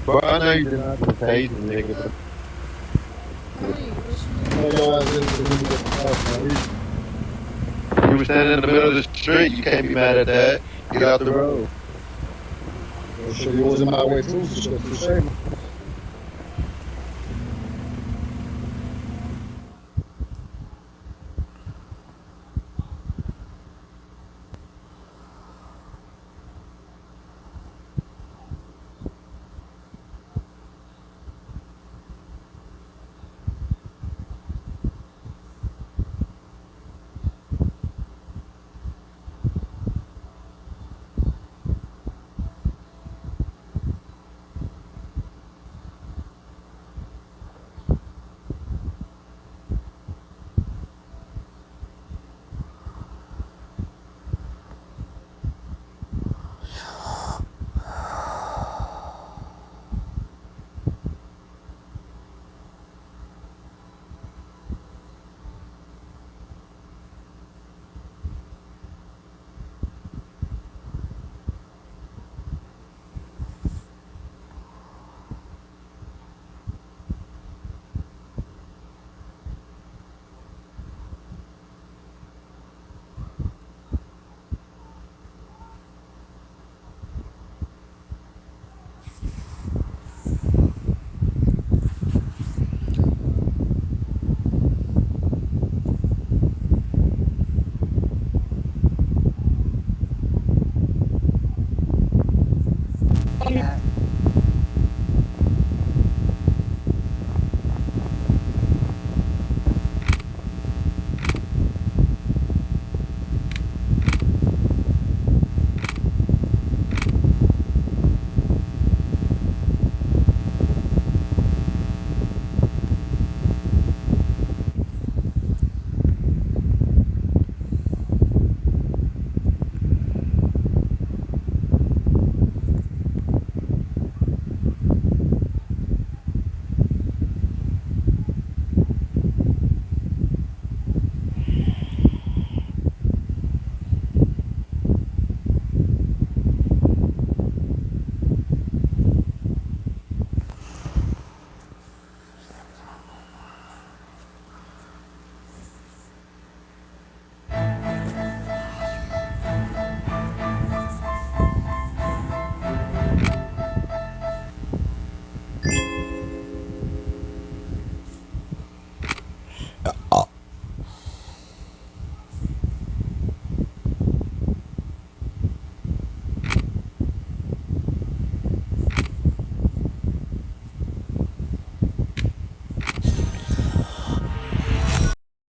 But I know you did not just pay the nigga. You were standing in the middle of the street. You can't be mad at that. Get out the road. Well, shit, you was in my way too, so shame.